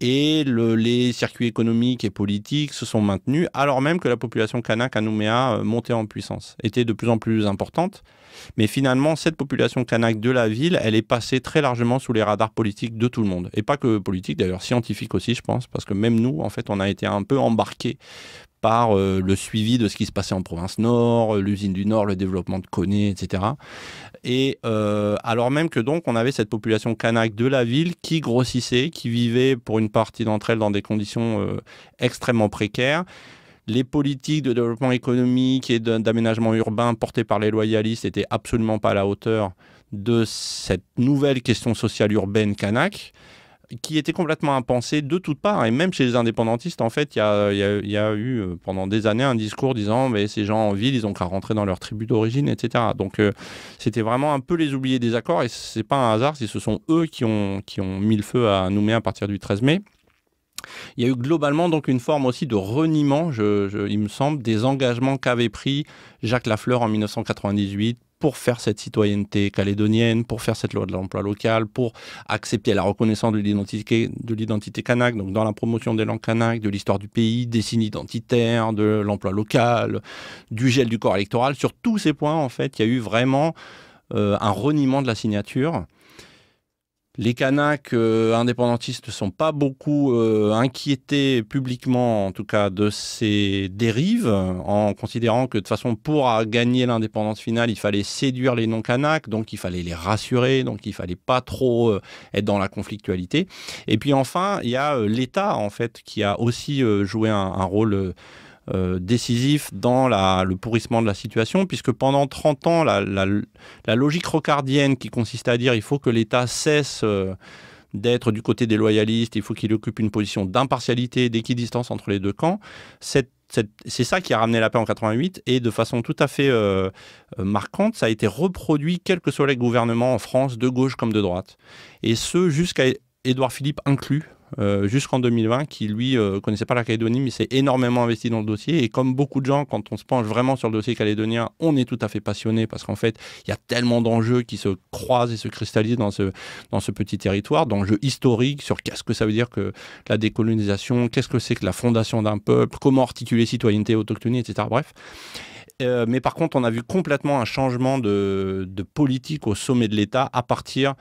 Et les circuits économiques et politiques se sont maintenus, alors même que la population kanak à Nouméa montait en puissance, était de plus en plus importante. Mais finalement, cette population kanak de la ville, elle est passée très largement sous les radars politiques de tout le monde. Et pas que politique, d'ailleurs scientifique aussi, je pense, parce que même nous, en fait, on a été un peu embarqués par le suivi de ce qui se passait en province nord, l'usine du Nord, le développement de Koné, etc. Et alors même que donc on avait cette population kanak de la ville qui grossissait, qui vivait pour une partie d'entre elles dans des conditions extrêmement précaires. Les politiques de développement économique et d'aménagement urbain portées par les loyalistes n'étaient absolument pas à la hauteur de cette nouvelle question sociale urbaine kanak. qui était complètement impensé de toutes parts. Et même chez les indépendantistes, en fait, il y a eu pendant des années un discours disant mais ces gens en ville, ils ont qu'à rentrer dans leur tribu d'origine, etc. Donc c'était vraiment un peu les oubliés des accords, et c'est pas un hasard si ce sont eux qui ont mis le feu à Nouméa à partir du 13 mai. Il y a eu globalement donc une forme aussi de reniement, il me semble, des engagements qu'avait pris Jacques Lafleur en 1998 pour faire cette citoyenneté calédonienne, pour faire cette loi de l'emploi local, pour accepter la reconnaissance de l'identité kanak, donc dans la promotion des langues kanak, de l'histoire du pays, des signes identitaires, de l'emploi local, du gel du corps électoral. Sur tous ces points, en fait, il y a eu vraiment un reniement de la signature. Les Kanaks indépendantistes ne sont pas beaucoup inquiétés publiquement, en tout cas, de ces dérives, en considérant que de toute façon, pour gagner l'indépendance finale, il fallait séduire les non-Kanaks, donc il fallait les rassurer, donc il ne fallait pas trop être dans la conflictualité. Et puis enfin, il y a l'État, en fait, qui a aussi joué un rôle décisif dans le pourrissement de la situation, puisque pendant 30 ans, la logique rocardienne qui consiste à dire il faut que l'État cesse d'être du côté des loyalistes, il faut qu'il occupe une position d'impartialité, d'équidistance entre les deux camps, c'est ça qui a ramené la paix en 88, et de façon tout à fait marquante, ça a été reproduit quels que soient les gouvernements en France, de gauche comme de droite. Et ce, jusqu'à Édouard Philippe inclus, jusqu'en 2020, qui lui connaissait pas la Calédonie, mais s'est énormément investi dans le dossier. Et comme beaucoup de gens, quand on se penche vraiment sur le dossier calédonien, on est tout à fait passionné, parce qu'en fait, il y a tellement d'enjeux qui se croisent et se cristallisent dans ce petit territoire, d'enjeux historiques sur qu'est-ce que ça veut dire que la décolonisation, qu'est-ce que c'est que la fondation d'un peuple, comment articuler citoyenneté, autochtonie, etc. Bref. Mais par contre, on a vu complètement un changement de politique au sommet de l'État à partir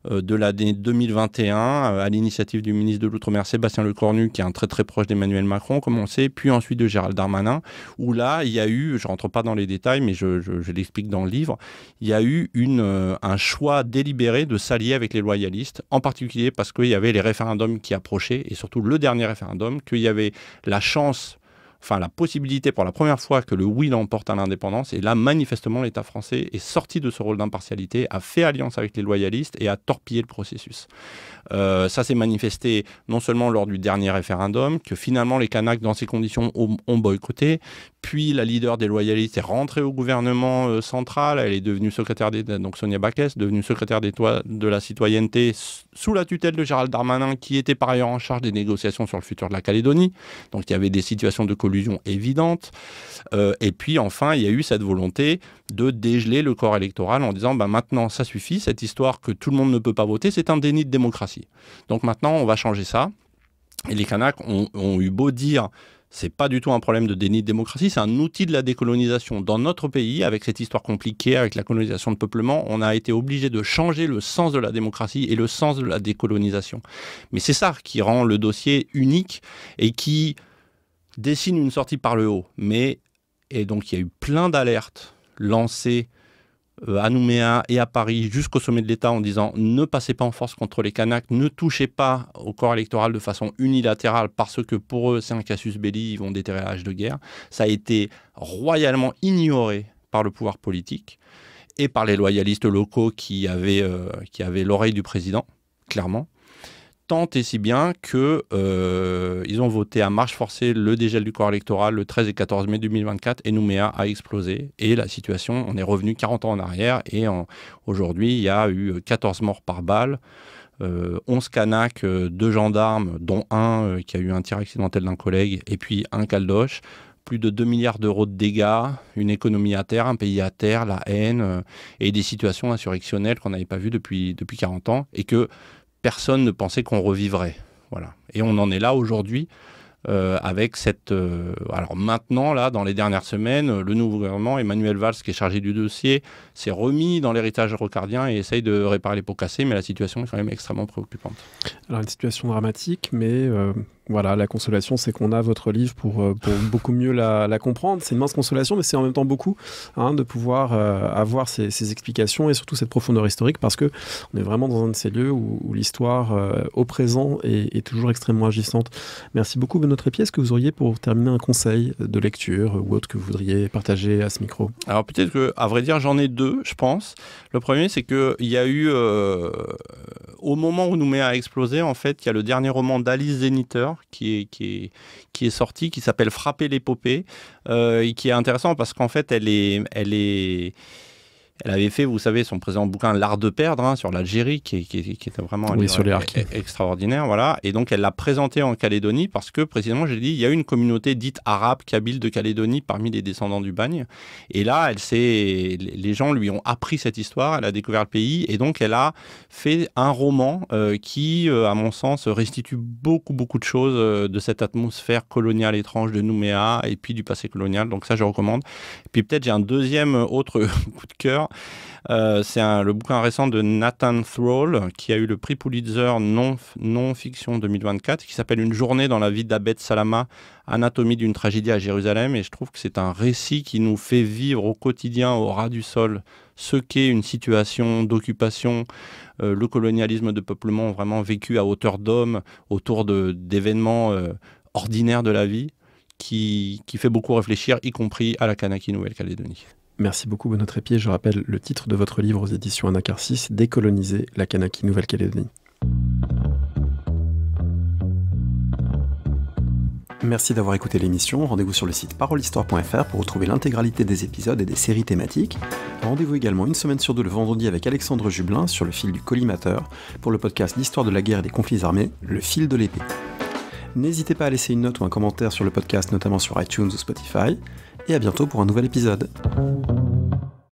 de l'année 2021, à l'initiative du ministre de l'Outre-mer Sébastien Lecornu, qui est un très très proche d'Emmanuel Macron, comme on le sait, puis ensuite de Gérald Darmanin, où là, il y a eu, je ne rentre pas dans les détails, mais je l'explique dans le livre, il y a eu un choix délibéré de s'allier avec les loyalistes, en particulier parce qu'il y avait les référendums qui approchaient, et surtout le dernier référendum, qu'il y avait la chance, enfin la possibilité pour la première fois que le oui l'emporte à l'indépendance. Et là, manifestement, l'État français est sorti de ce rôle d'impartialité, a fait alliance avec les loyalistes et a torpillé le processus. Ça s'est manifesté non seulement lors du dernier référendum, que finalement les Kanaks, dans ces conditions, ont boycotté, puis la leader des loyalistes est rentrée au gouvernement central, elle est devenue secrétaire d'État, donc Sonia Backès, devenue secrétaire d'État de la citoyenneté sous la tutelle de Gérald Darmanin, qui était par ailleurs en charge des négociations sur le futur de la Calédonie. Donc il y avait des situations de collusion évidentes. Et puis enfin, il y a eu cette volonté de dégeler le corps électoral en disant maintenant ça suffit, cette histoire que tout le monde ne peut pas voter, c'est un déni de démocratie. Donc maintenant on va changer ça. Et les Kanaks ont eu beau dire c'est pas du tout un problème de déni de démocratie, c'est un outil de la décolonisation. Dans notre pays, avec cette histoire compliquée, avec la colonisation de peuplement, on a été obligé de changer le sens de la démocratie et le sens de la décolonisation. Mais c'est ça qui rend le dossier unique et qui dessine une sortie par le haut. Et donc il y a eu plein d'alertes lancées à Nouméa et à Paris jusqu'au sommet de l'État en disant ne passez pas en force contre les Kanaks, ne touchez pas au corps électoral de façon unilatérale parce que pour eux c'est un casus belli, ils vont déterrer la hache de guerre. Ça a été royalement ignoré par le pouvoir politique et par les loyalistes locaux qui avaient l'oreille du président, clairement. Tant et si bien qu'ils ont voté à marche forcée le dégel du corps électoral le 13 et 14 mai 2024 et Nouméa a explosé. Et la situation, on est revenu 40 ans en arrière et aujourd'hui, il y a eu 14 morts par balle, 11 Kanaks, 2 gendarmes, dont un qui a eu un tir accidentel d'un collègue et puis un caldoche. Plus de 2 milliards d'euros de dégâts, une économie à terre, un pays à terre, la haine et des situations insurrectionnelles qu'on n'avait pas vues depuis 40 ans et que personne ne pensait qu'on revivrait. Voilà. Et on en est là aujourd'hui avec cette... alors maintenant, là, dans les dernières semaines, le nouveau gouvernement, Emmanuel Valls, qui est chargé du dossier, s'est remis dans l'héritage rocardien et essaye de réparer les pots cassés, mais la situation est quand même extrêmement préoccupante. Alors une situation dramatique, mais... Voilà, la consolation, c'est qu'on a votre livre pour beaucoup mieux la comprendre. C'est une mince consolation, mais c'est en même temps beaucoup de pouvoir avoir ces explications et surtout cette profondeur historique, parce qu'on est vraiment dans un de ces lieux où l'histoire au présent est toujours extrêmement agissante. Merci beaucoup, Benoît Trépied. Est-ce que vous auriez, pour terminer, un conseil de lecture ou autre que vous voudriez partager à ce micro? Alors peut-être qu'à vrai dire, j'en ai deux, je pense. Le premier, c'est qu'il y a eu au moment où Nouméa a explosé, en fait, il y a le dernier roman d'Alice Zeniter qui est sorti, qui s'appelle Frapper l'épopée, et qui est intéressant parce qu'en fait, elle avait fait, vous savez, son précédent bouquin L'art de perdre, sur l'Algérie, qui était vraiment un livre sur les harkis. extraordinaire. Voilà. Et donc, elle l'a présenté en Calédonie parce que, précisément, j'ai dit, il y a une communauté dite arabe, kabyle de Calédonie parmi les descendants du bagne. Et là, les gens lui ont appris cette histoire, elle a découvert le pays et donc elle a fait un roman qui, à mon sens, restitue beaucoup, beaucoup de choses de cette atmosphère coloniale étrange de Nouméa et puis du passé colonial. Donc ça, je recommande. Et puis peut-être, j'ai un deuxième autre coup de cœur. C'est le bouquin récent de Nathan Thrall qui a eu le prix Pulitzer non-fiction 2024 qui s'appelle Une journée dans la vie d'Abed Salama, anatomie d'une tragédie à Jérusalem, et je trouve que c'est un récit qui nous fait vivre au quotidien, au ras du sol, ce qu'est une situation d'occupation, le colonialisme de peuplement vraiment vécu à hauteur d'homme autour d'événements ordinaires de la vie qui fait beaucoup réfléchir, y compris à la Kanaki Nouvelle-Calédonie. Merci beaucoup Benoît Trépied. Je rappelle le titre de votre livre aux éditions Anacarsis, Décoloniser la Kanaki Nouvelle-Calédonie. Merci d'avoir écouté l'émission. Rendez-vous sur le site parolehistoire.fr pour retrouver l'intégralité des épisodes et des séries thématiques. Rendez-vous également une semaine sur deux le vendredi avec Alexandre Jublin sur le fil du collimateur pour le podcast d'histoire de la guerre et des conflits armés, Le fil de l'épée. N'hésitez pas à laisser une note ou un commentaire sur le podcast, notamment sur iTunes ou Spotify. Et à bientôt pour un nouvel épisode.